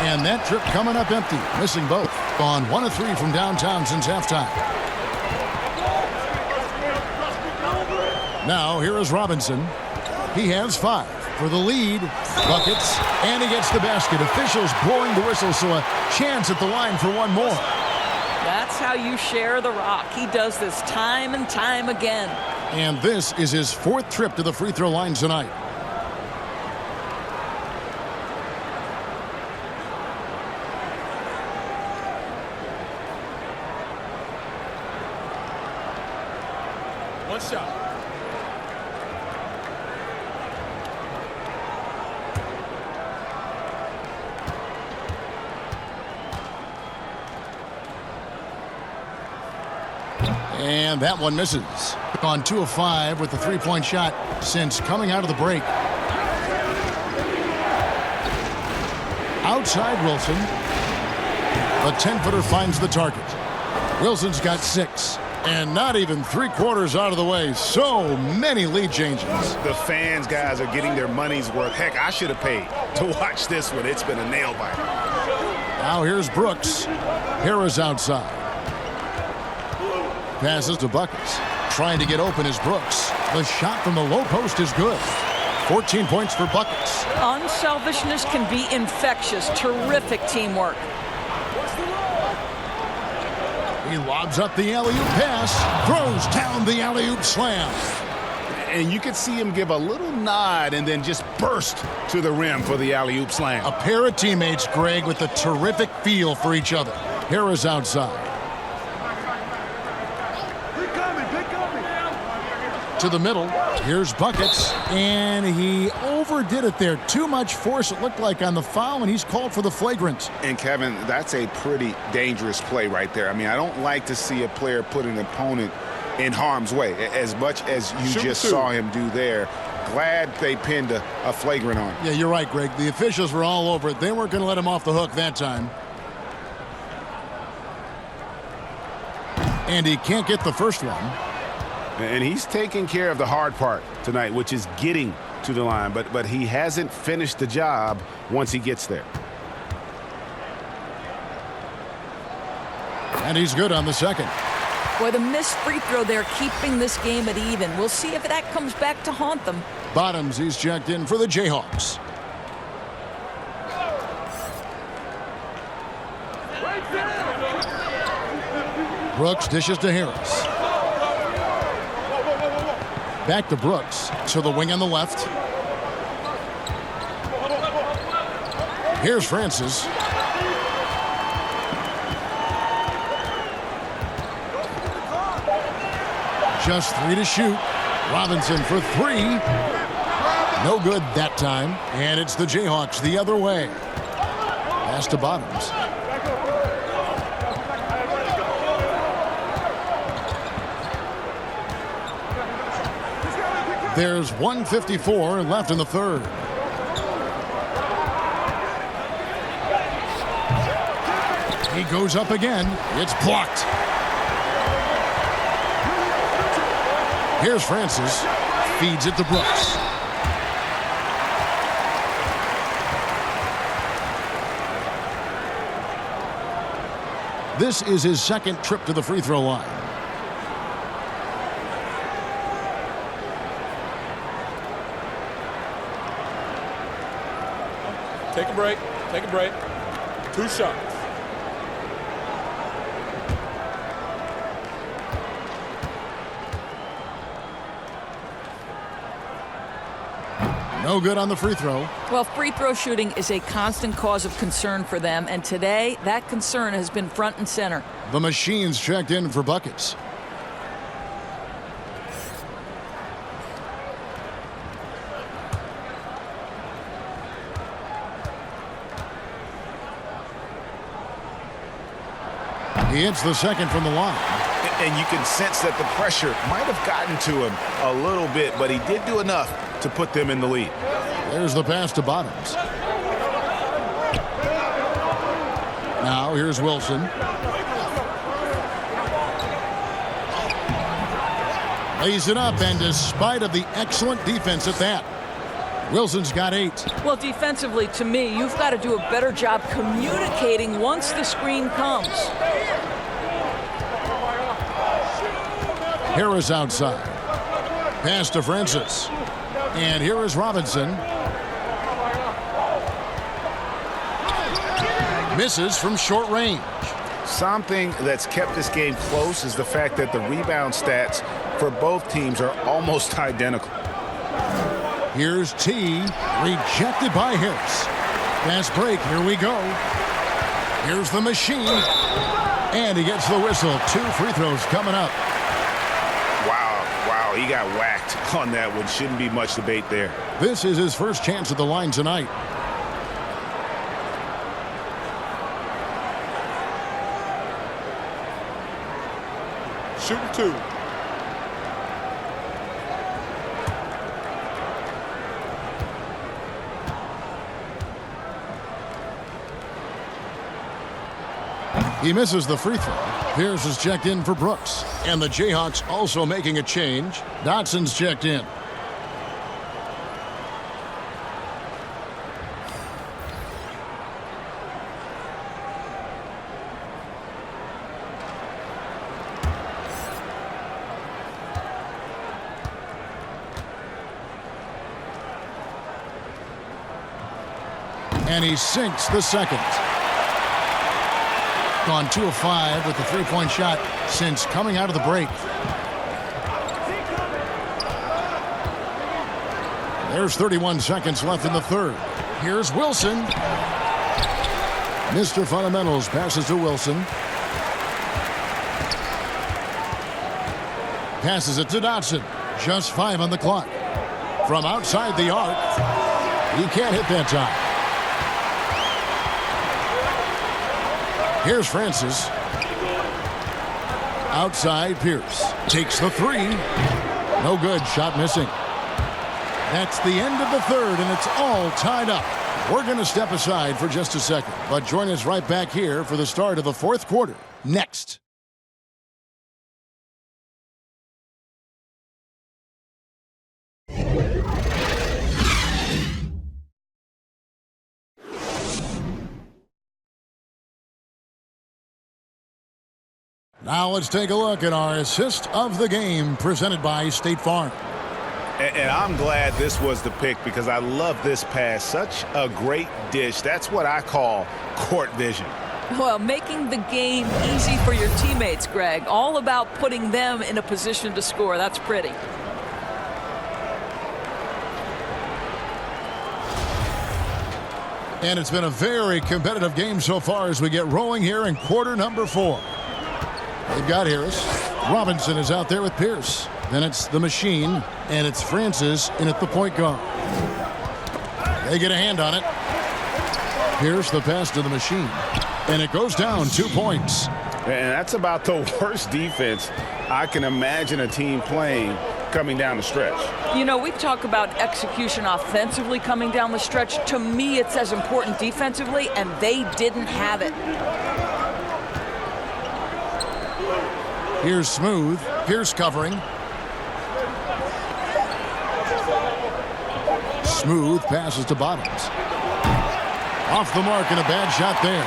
And that trip coming up empty, missing both. Gone 1 of 3 from downtown since halftime. Now, here is Robinson. He has 5 for the lead. Buckets, and he gets the basket. Officials blowing the whistle, so a chance at the line for one more. That's how you share the rock. He does this time and time again. And this is his 4th trip to the free throw line tonight. One shot. And that one misses. On 2 of 5 with the 3-point shot since coming out of the break. Outside Wilson. The 10-footer finds the target. Wilson's got 6. And not even 3/4 out of the way. So many lead changes. The fans, guys, are getting their money's worth. Heck, I should have paid to watch this one. It's been a nail biter. Now here's Brooks. Harris outside. Passes to Buckets. Trying to get open is Brooks. The shot from the low post is good. 14 points for Buckets. Unselfishness can be infectious. Terrific teamwork. He lobs up the alley-oop pass. Throws down the alley-oop slam. And you could see him give a little nod and then just burst to the rim for the alley-oop slam. A pair of teammates, Greg, with a terrific feel for each other. Harris outside. To the middle. Here's Buckets. And he overdid it there. Too much force, it looked like, on the foul, and he's called for the flagrant. And, Kevin, that's a pretty dangerous play right there. I mean, I don't like to see a player put an opponent in harm's way as much as you just saw him do there. Glad they pinned a flagrant on him. Yeah, you're right, Greg. The officials were all over it. They weren't going to let him off the hook that time. And he can't get the first one. And he's taking care of the hard part tonight, which is getting to the line. But he hasn't finished the job once he gets there. And he's good on the second. Boy, the missed free throw there keeping this game at even. We'll see if that comes back to haunt them. Bottoms, he's checked in for the Jayhawks. Brooks dishes to Harris. Back to Brooks. To the wing on the left. Here's Francis. Just 3 to shoot. Robinson for 3. No good that time. And it's the Jayhawks the other way. Pass to Bottoms. There's 1:54 left in the third. He goes up again. It's blocked. Here's Francis. Feeds it to Brooks. This is his second trip to the free throw line. Take a break. Take a break. 2 shots. No good on the free throw. Well, free throw shooting is a constant cause of concern for them, and today that concern has been front and center. The Machines checked in for buckets. He hits the second from the line. And you can sense that the pressure might have gotten to him a little bit, but he did do enough to put them in the lead. There's the pass to Bottoms. Now here's Wilson. Lays it up, and despite of the excellent defense at that, Wilson's got 8. Well, defensively, to me, you've got to do a better job communicating once the screen comes. Harris outside. Pass to Francis. And here is Robinson. Misses from short range. Something that's kept this game close is the fact that the rebound stats for both teams are almost identical. Here's T. Rejected by Harris. Fast break. Here we go. Here's the Machine. And he gets the whistle. 2 free throws coming up. Wow, he got whacked on that one. Shouldn't be much debate there. This is his first chance at the line tonight. Shooting 2. He misses the free throw. Pierce is checked in for Brooks. And the Jayhawks also making a change. Dotson's checked in. And he sinks the second. Gone 2 of 5 with the three-point shot since coming out of the break. There's 31 seconds left in the third. Here's Wilson. Mr. Fundamentals passes to Wilson. Passes it to Dotson. Just 5 on the clock. From outside the arc. He can't hit that time. Here's Francis. Outside Pierce. Takes the 3. No good. Shot missing. That's the end of the third, and it's all tied up. We're going to step aside for just a second, but join us right back here for the start of the fourth quarter. Next. Now let's take a look at our assist of the game presented by State Farm. And I'm glad this was the pick because I love this pass. Such a great dish. That's what I call court vision. Well, making the game easy for your teammates, Greg. All about putting them in a position to score. That's pretty. And it's been a very competitive game so far as we get rolling here in quarter number 4. They've got Harris. Robinson is out there with Pierce. Then it's the machine, and it's Francis in at the point guard. They get a hand on it. Pierce the pass to the machine. And it goes down 2 points. And that's about the worst defense I can imagine a team playing coming down the stretch. You know, we talk about execution offensively coming down the stretch. To me, it's as important defensively, and they didn't have it. Here's Smooth. Pierce covering. Smooth passes to Bottoms. Off the mark and a bad shot there.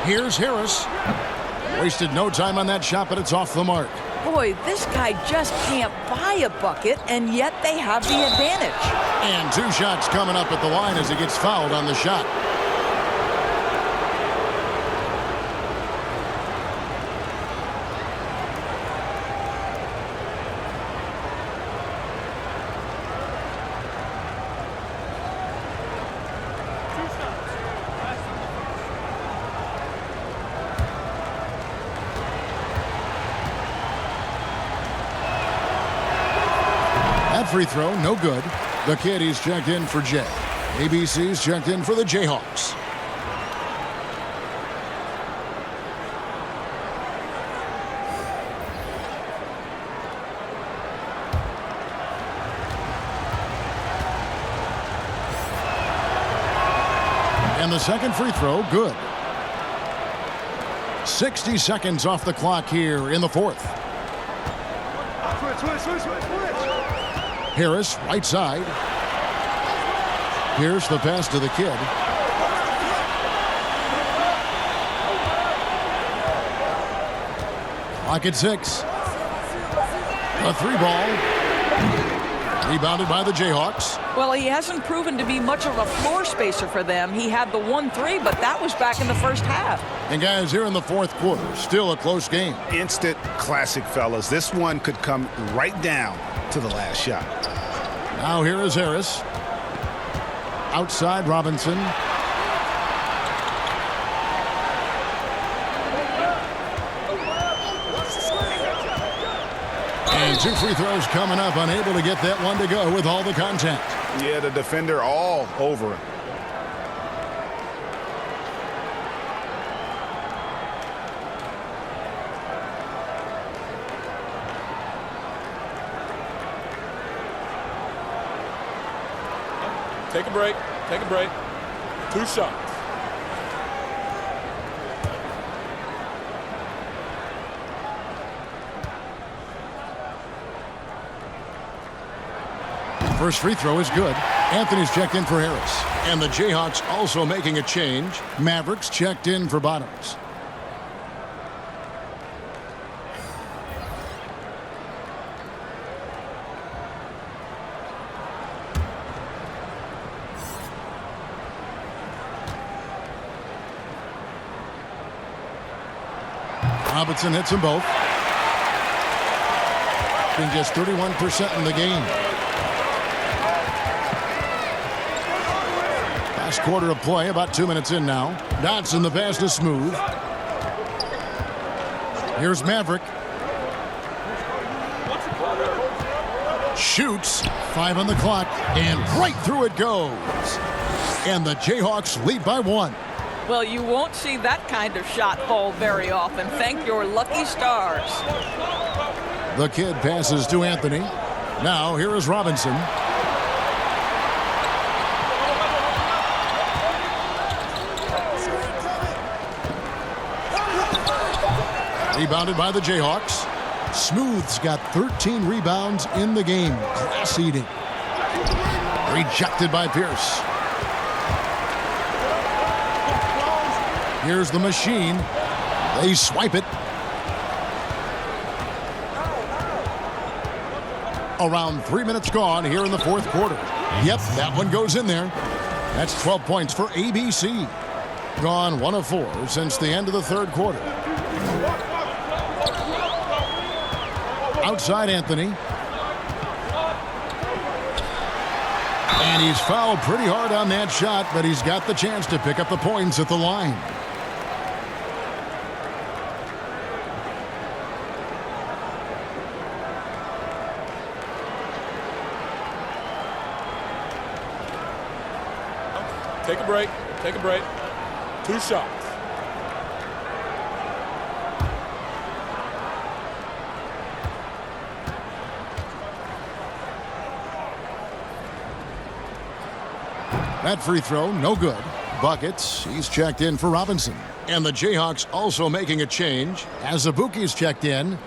Here's Harris. Wasted no time on that shot, but it's off the mark. Boy, this guy just can't buy a bucket, and yet they have the advantage. And 2 shots coming up at the line as he gets fouled on the shot. Free throw, no good. The kid, he's checked in for Jay. ABC's checked in for the Jayhawks. And the second free throw, good. 60 seconds off the clock here in the 4th. Harris, right side. Here's the pass to the kid. Clock at 6. A 3-ball. Rebounded by the Jayhawks. Well, he hasn't proven to be much of a floor spacer for them. He had the 1-3, but that was back in the first half. And guys, here in the 4th quarter, still a close game. Instant classic, fellas. This one could come right down to the last shot. Now here is Harris. Outside Robinson. And 2 free throws coming up, unable to get that one to go with all the contact. Yeah, the defender all over him. Take a break. Take a break. 2 shots. First free throw is good. Anthony's checked in for Harris. And the Jayhawks also making a change. Mavericks checked in for Bottoms. Robinson hits them both. Been just 31% in the game. Last quarter of play, about 2 minutes in now. Dotson the pass to Smooth. Here's Maverick. Shoots. 5 on the clock. And right through it goes. And the Jayhawks lead by 1. Well, you won't see that kind of shot fall very often. Thank your lucky stars. The kid passes to Anthony. Now here is Robinson. Rebounded by the Jayhawks. Smooth's got 13 rebounds in the game. Class eating. Rejected by Pierce. Here's the machine. They swipe it. Around 3 minutes gone here in the fourth quarter. Yep, that one goes in there. That's 12 points for ABC. Gone 1 of 4 since the end of the third quarter. Outside Anthony. And he's fouled pretty hard on that shot, but he's got the chance to pick up the points at the line. Take a break. Take a break. 2 shots. That free throw, no good. Buckets, he's checked in for Robinson. And the Jayhawks also making a change as Azubuike's checked in.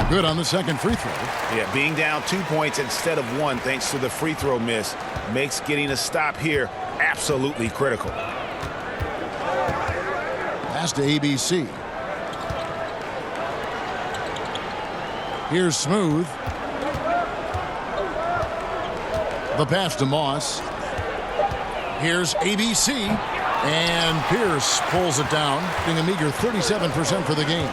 Good on the second free throw. Yeah, being down 2 points instead of 1 thanks to the free throw miss makes getting a stop here absolutely critical. Pass to ABC. Here's Smooth. The pass to Moss. Here's ABC. And Pierce pulls it down, being a meager 37% for the game.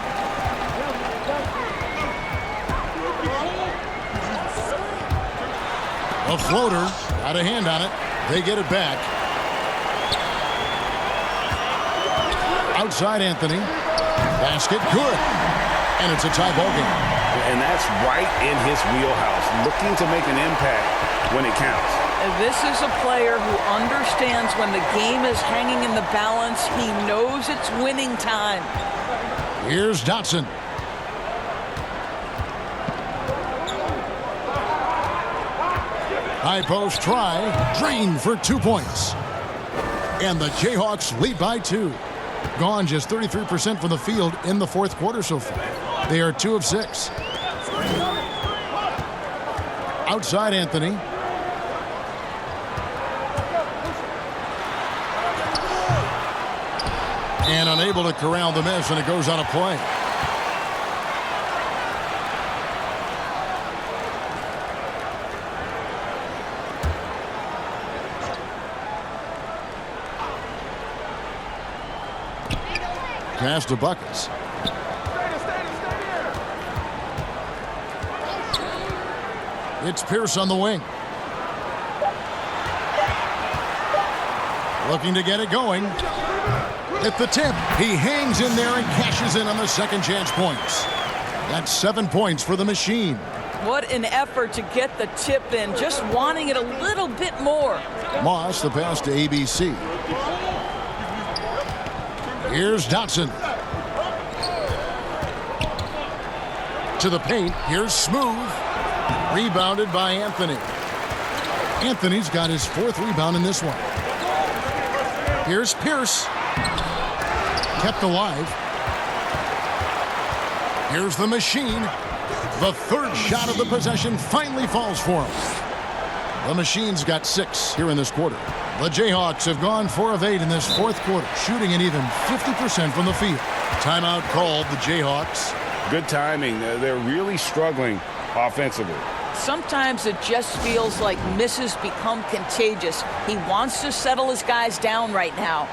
A floater, got a hand on it. They get it back. Outside Anthony. Basket, good. And it's a tie ball game. And that's right in his wheelhouse, looking to make an impact when it counts. This is a player who understands when the game is hanging in the balance. He knows it's winning time. Here's Dotson. High post try, drained for 2 points. And the Jayhawks lead by 2. Gone just 33% from the field in the fourth quarter so far. They are 2 of 6. Outside Anthony. And unable to corral the miss, and it goes on a play. Pass to Buckets. It's Pierce on the wing. Looking to get it going. At the tip, he hangs in there and cashes in on the second chance points. That's 7 points for the machine. What an effort to get the tip in, just wanting it a little bit more. Moss, the pass to ABC. Here's Dotson. To the paint. Here's Smooth. Rebounded by Anthony. Anthony's got his 4th rebound in this one. Here's Pierce. Kept alive. Here's the machine. The 3rd shot of the possession finally falls for him. The machine's got 6 here in this quarter. The Jayhawks have gone 4 of 8 in this fourth quarter, shooting an even 50% from the field. Timeout called the Jayhawks. Good timing. They're really struggling offensively. Sometimes it just feels like misses become contagious. He wants to settle his guys down right now.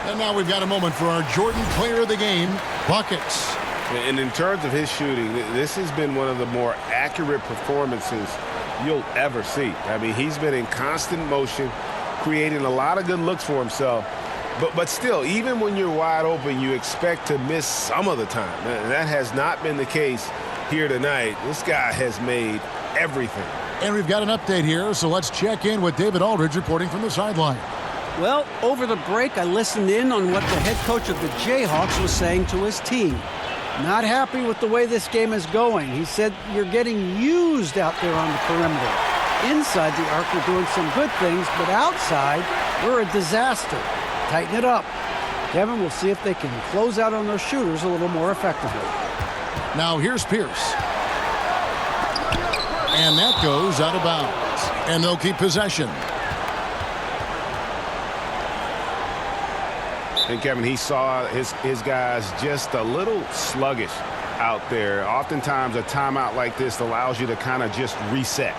And now we've got a moment for our Jordan Player of the Game, buckets. And in terms of his shooting, this has been one of the more accurate performances you'll ever see. I mean, he's been in constant motion, creating a lot of good looks for himself. But still, even when you're wide open, you expect to miss some of the time. And that has not been the case here tonight. This guy has made everything. And we've got an update here, so let's check in with David Aldridge reporting from the sideline. Well, over the break, I listened in on what the head coach of the Jayhawks was saying to his team. Not happy with the way this game is going. He said, you're getting used out there on the perimeter. Inside the arc, we're doing some good things, but outside, we're a disaster. Tighten it up. Kevin, we'll see if they can close out on those shooters a little more effectively. Now here's Pierce. And that goes out of bounds. And they'll keep possession. And Kevin, he saw his guys just a little sluggish out there. Oftentimes a timeout like this allows you to kind of just reset.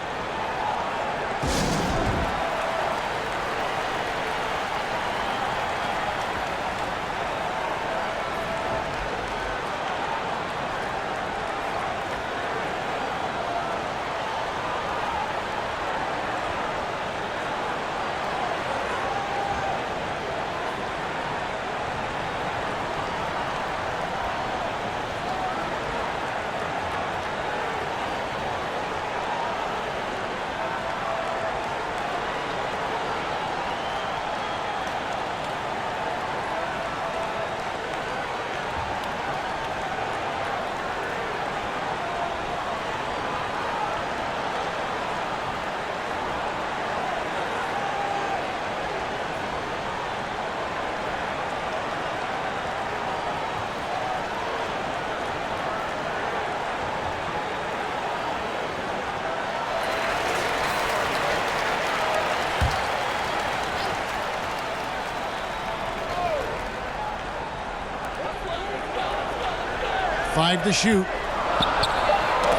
Five to shoot.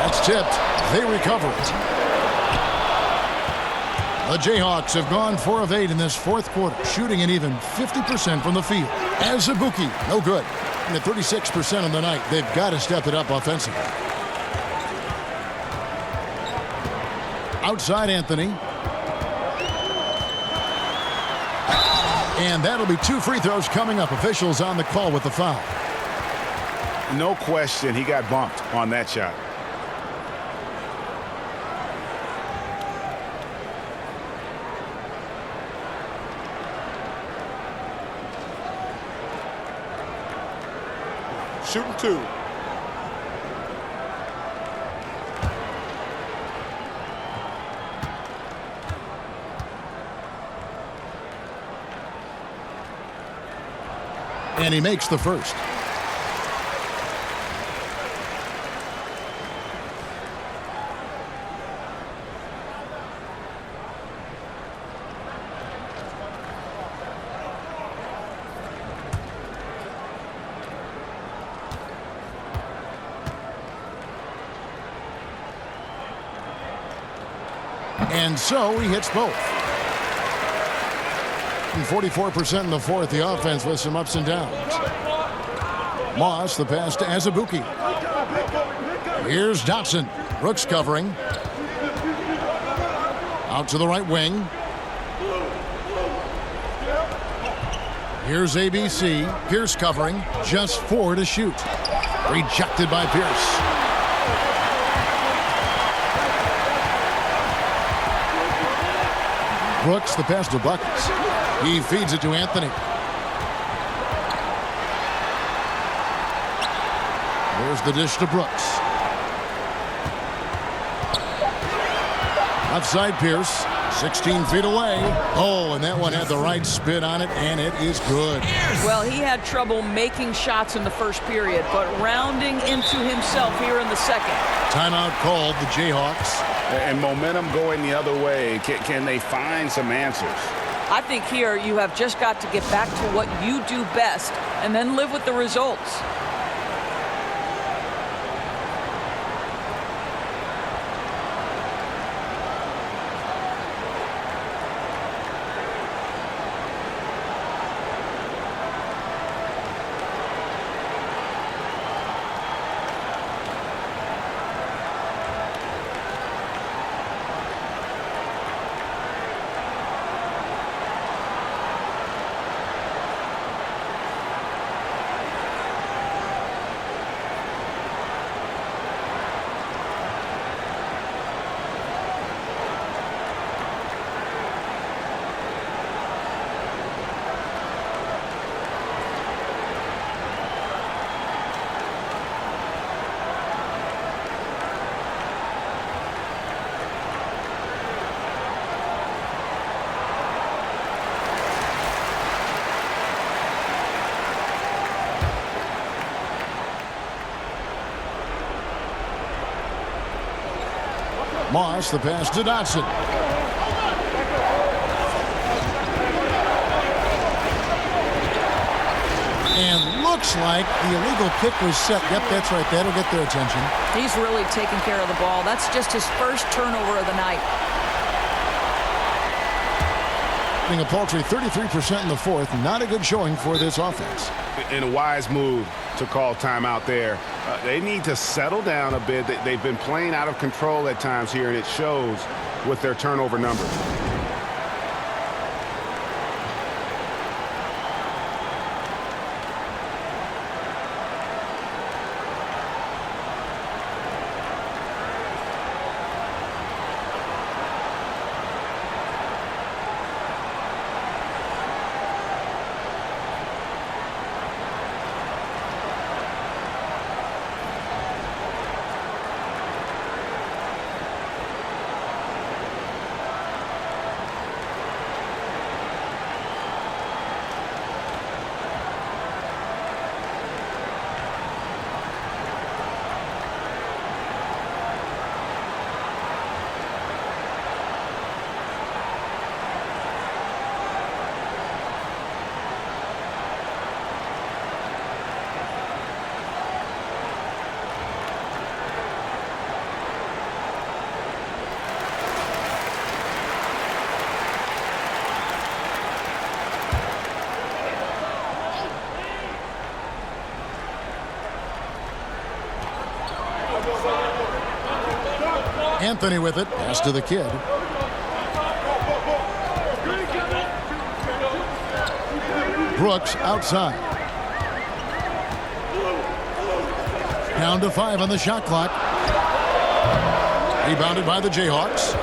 That's tipped. They recover it. The Jayhawks have gone 4 of 8 in this fourth quarter, shooting an even 50% from the field. Azubuike, no good. And at 36% on the night, they've got to step it up offensively. Outside Anthony. And that'll be 2 free throws coming up. Officials on the call with the foul. No question, he got bumped on that shot. Shooting 2. And he makes the first. And so he hits both. And 44% in the fourth. The offense with some ups and downs. Moss, the pass to Azubuike. Here's Dotson. Brooks covering. Out to the right wing. Here's ABC. Pierce covering. Just 4 to shoot. Rejected by Pierce. Brooks, the pass to Buckets. He feeds it to Anthony. There's the dish to Brooks. Outside Pierce, 16 feet away. Oh, and that one had the right spin on it, and it is good. Well, he had trouble making shots in the first period, but rounding into himself here in the second. Timeout called, the Jayhawks. And momentum going the other way. Can they find some answers? I think here you have just got to get back to what you do best and then live with the results. Moss, the pass to Dotson. And looks like the illegal kick was set. Yep, that's right. That'll get their attention. He's really taking care of the ball. That's just his first turnover of the night. A paltry 33% in the fourth. Not a good showing for this offense. And a wise move to call timeout there. They need to settle down a bit. They've been playing out of control at times here, and it shows with their turnover numbers. Anthony with it. Pass to the kid. Brooks outside. Down to 5 on the shot clock. Rebounded by the Jayhawks.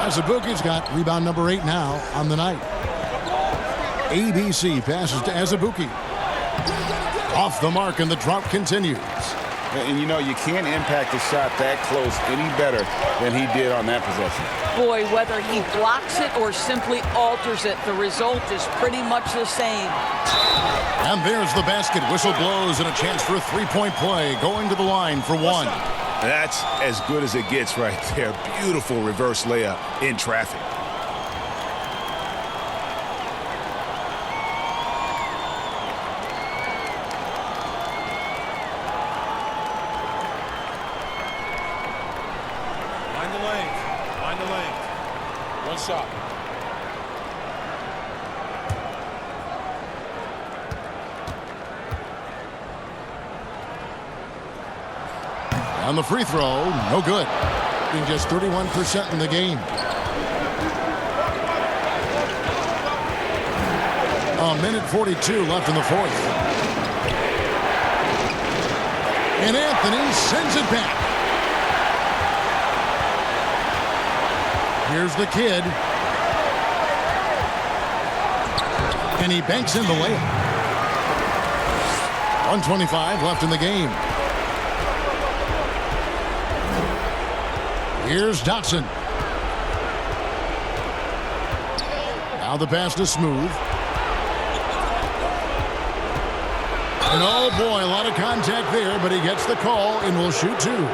Azubuike's got rebound number 8 now on the night. ABC passes to Azubuike. Off the mark, and the drought continues. And you know, you can't impact the shot that close any better than he did on that possession. Boy, whether he blocks it or simply alters it, the result is pretty much the same. And there's the basket. Whistle blows and a chance for a three-point play. Going to the line for one. That's as good as it gets right there. Beautiful reverse layup in traffic. Shot. On the free throw, no good. Being just 31% in the game. A minute 42 left in the fourth. And Anthony sends it back. Here's the kid. And he banks in the layup. 1:25 left in the game. Here's Dotson. Now the pass to Smooth. And oh boy, a lot of contact there, but he gets the call and will shoot two.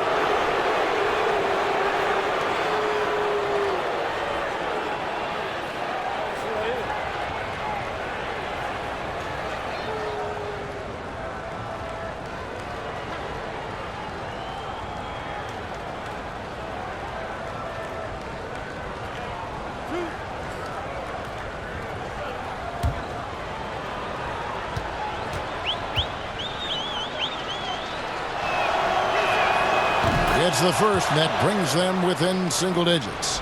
It's the first that brings them within single digits.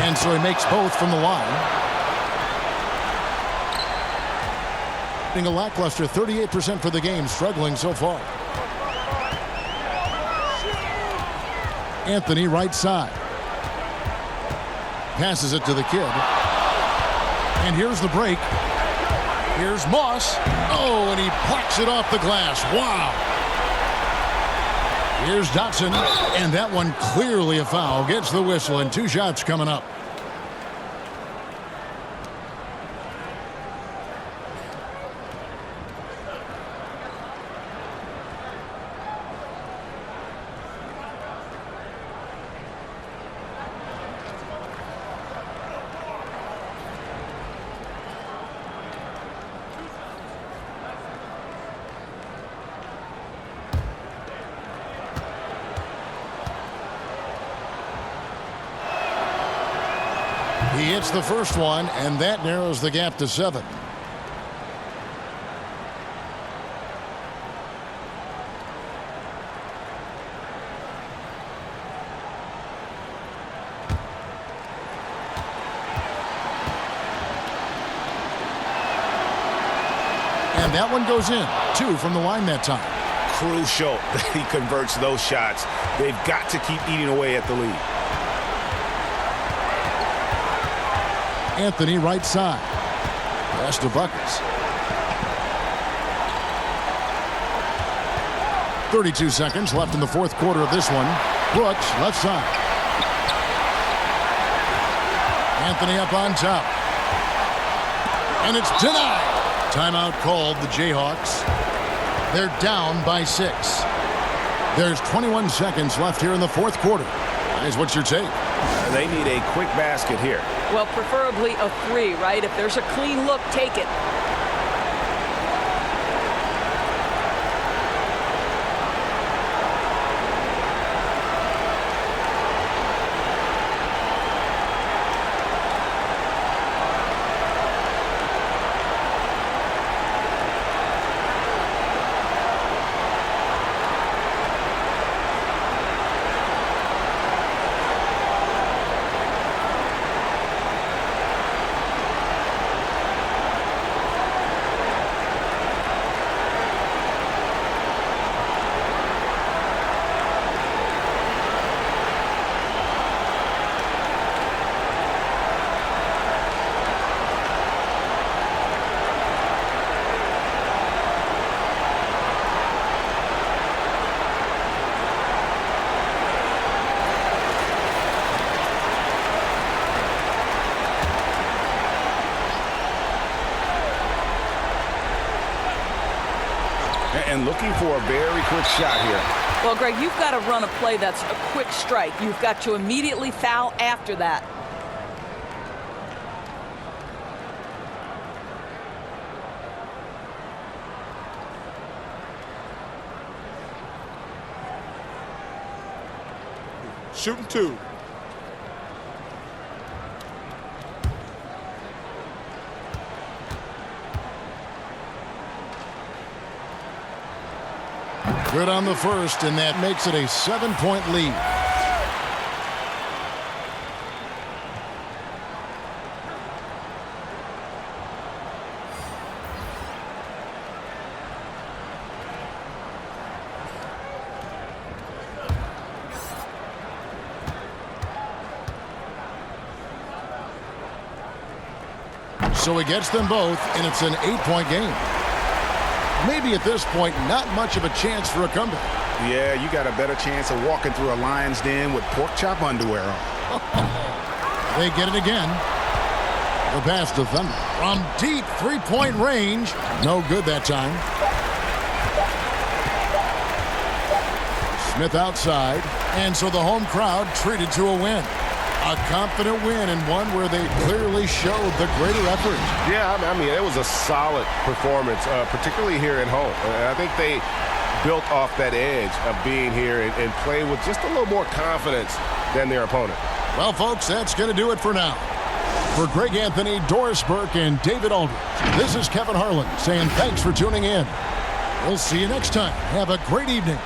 And so he makes both from the line. A lackluster 38% for the game, struggling so far. Anthony right side. Passes it to the kid. And here's the break. Here's Moss. Oh, and he plucks it off the glass. Wow. Here's Dotson, and that one clearly a foul. Gets the whistle, and 2 shots coming up. He hits the first one, and that narrows the gap to 7. And that one goes in. 2 from the line that time. Crucial that he converts those shots. They've got to keep eating away at the lead. Anthony right side. Pass to Buckets. 32 seconds left in the fourth quarter of this one. Brooks left side. Anthony up on top. And it's denied. Timeout called the Jayhawks. They're down by 6. There's 21 seconds left here in the fourth quarter. Guys, what's your take? They need a quick basket here. Well, preferably a 3, right? If there's a clean look, take it. And looking for a very quick shot here. Well, Greg, you've got to run a play that's a quick strike. You've got to immediately foul after that. Shooting 2. Good on the first, and that makes it a 7-point lead. So he gets them both, and it's an 8-point game. Maybe at this point, not much of a chance for a comeback. Yeah, you got a better chance of walking through a lion's den with pork chop underwear on. They get it again. The pass to Thunder. From deep three-point range. No good that time. Smith outside. And so the home crowd treated to a win. A confident win, and one where they clearly showed the greater effort. Yeah, I mean, it was a solid performance, particularly here at home. I think they built off that edge of being here and played with just a little more confidence than their opponent. Well, folks, that's going to do it for now. For Greg Anthony, Doris Burke, and David Aldridge, this is Kevin Harlan saying thanks for tuning in. We'll see you next time. Have a great evening.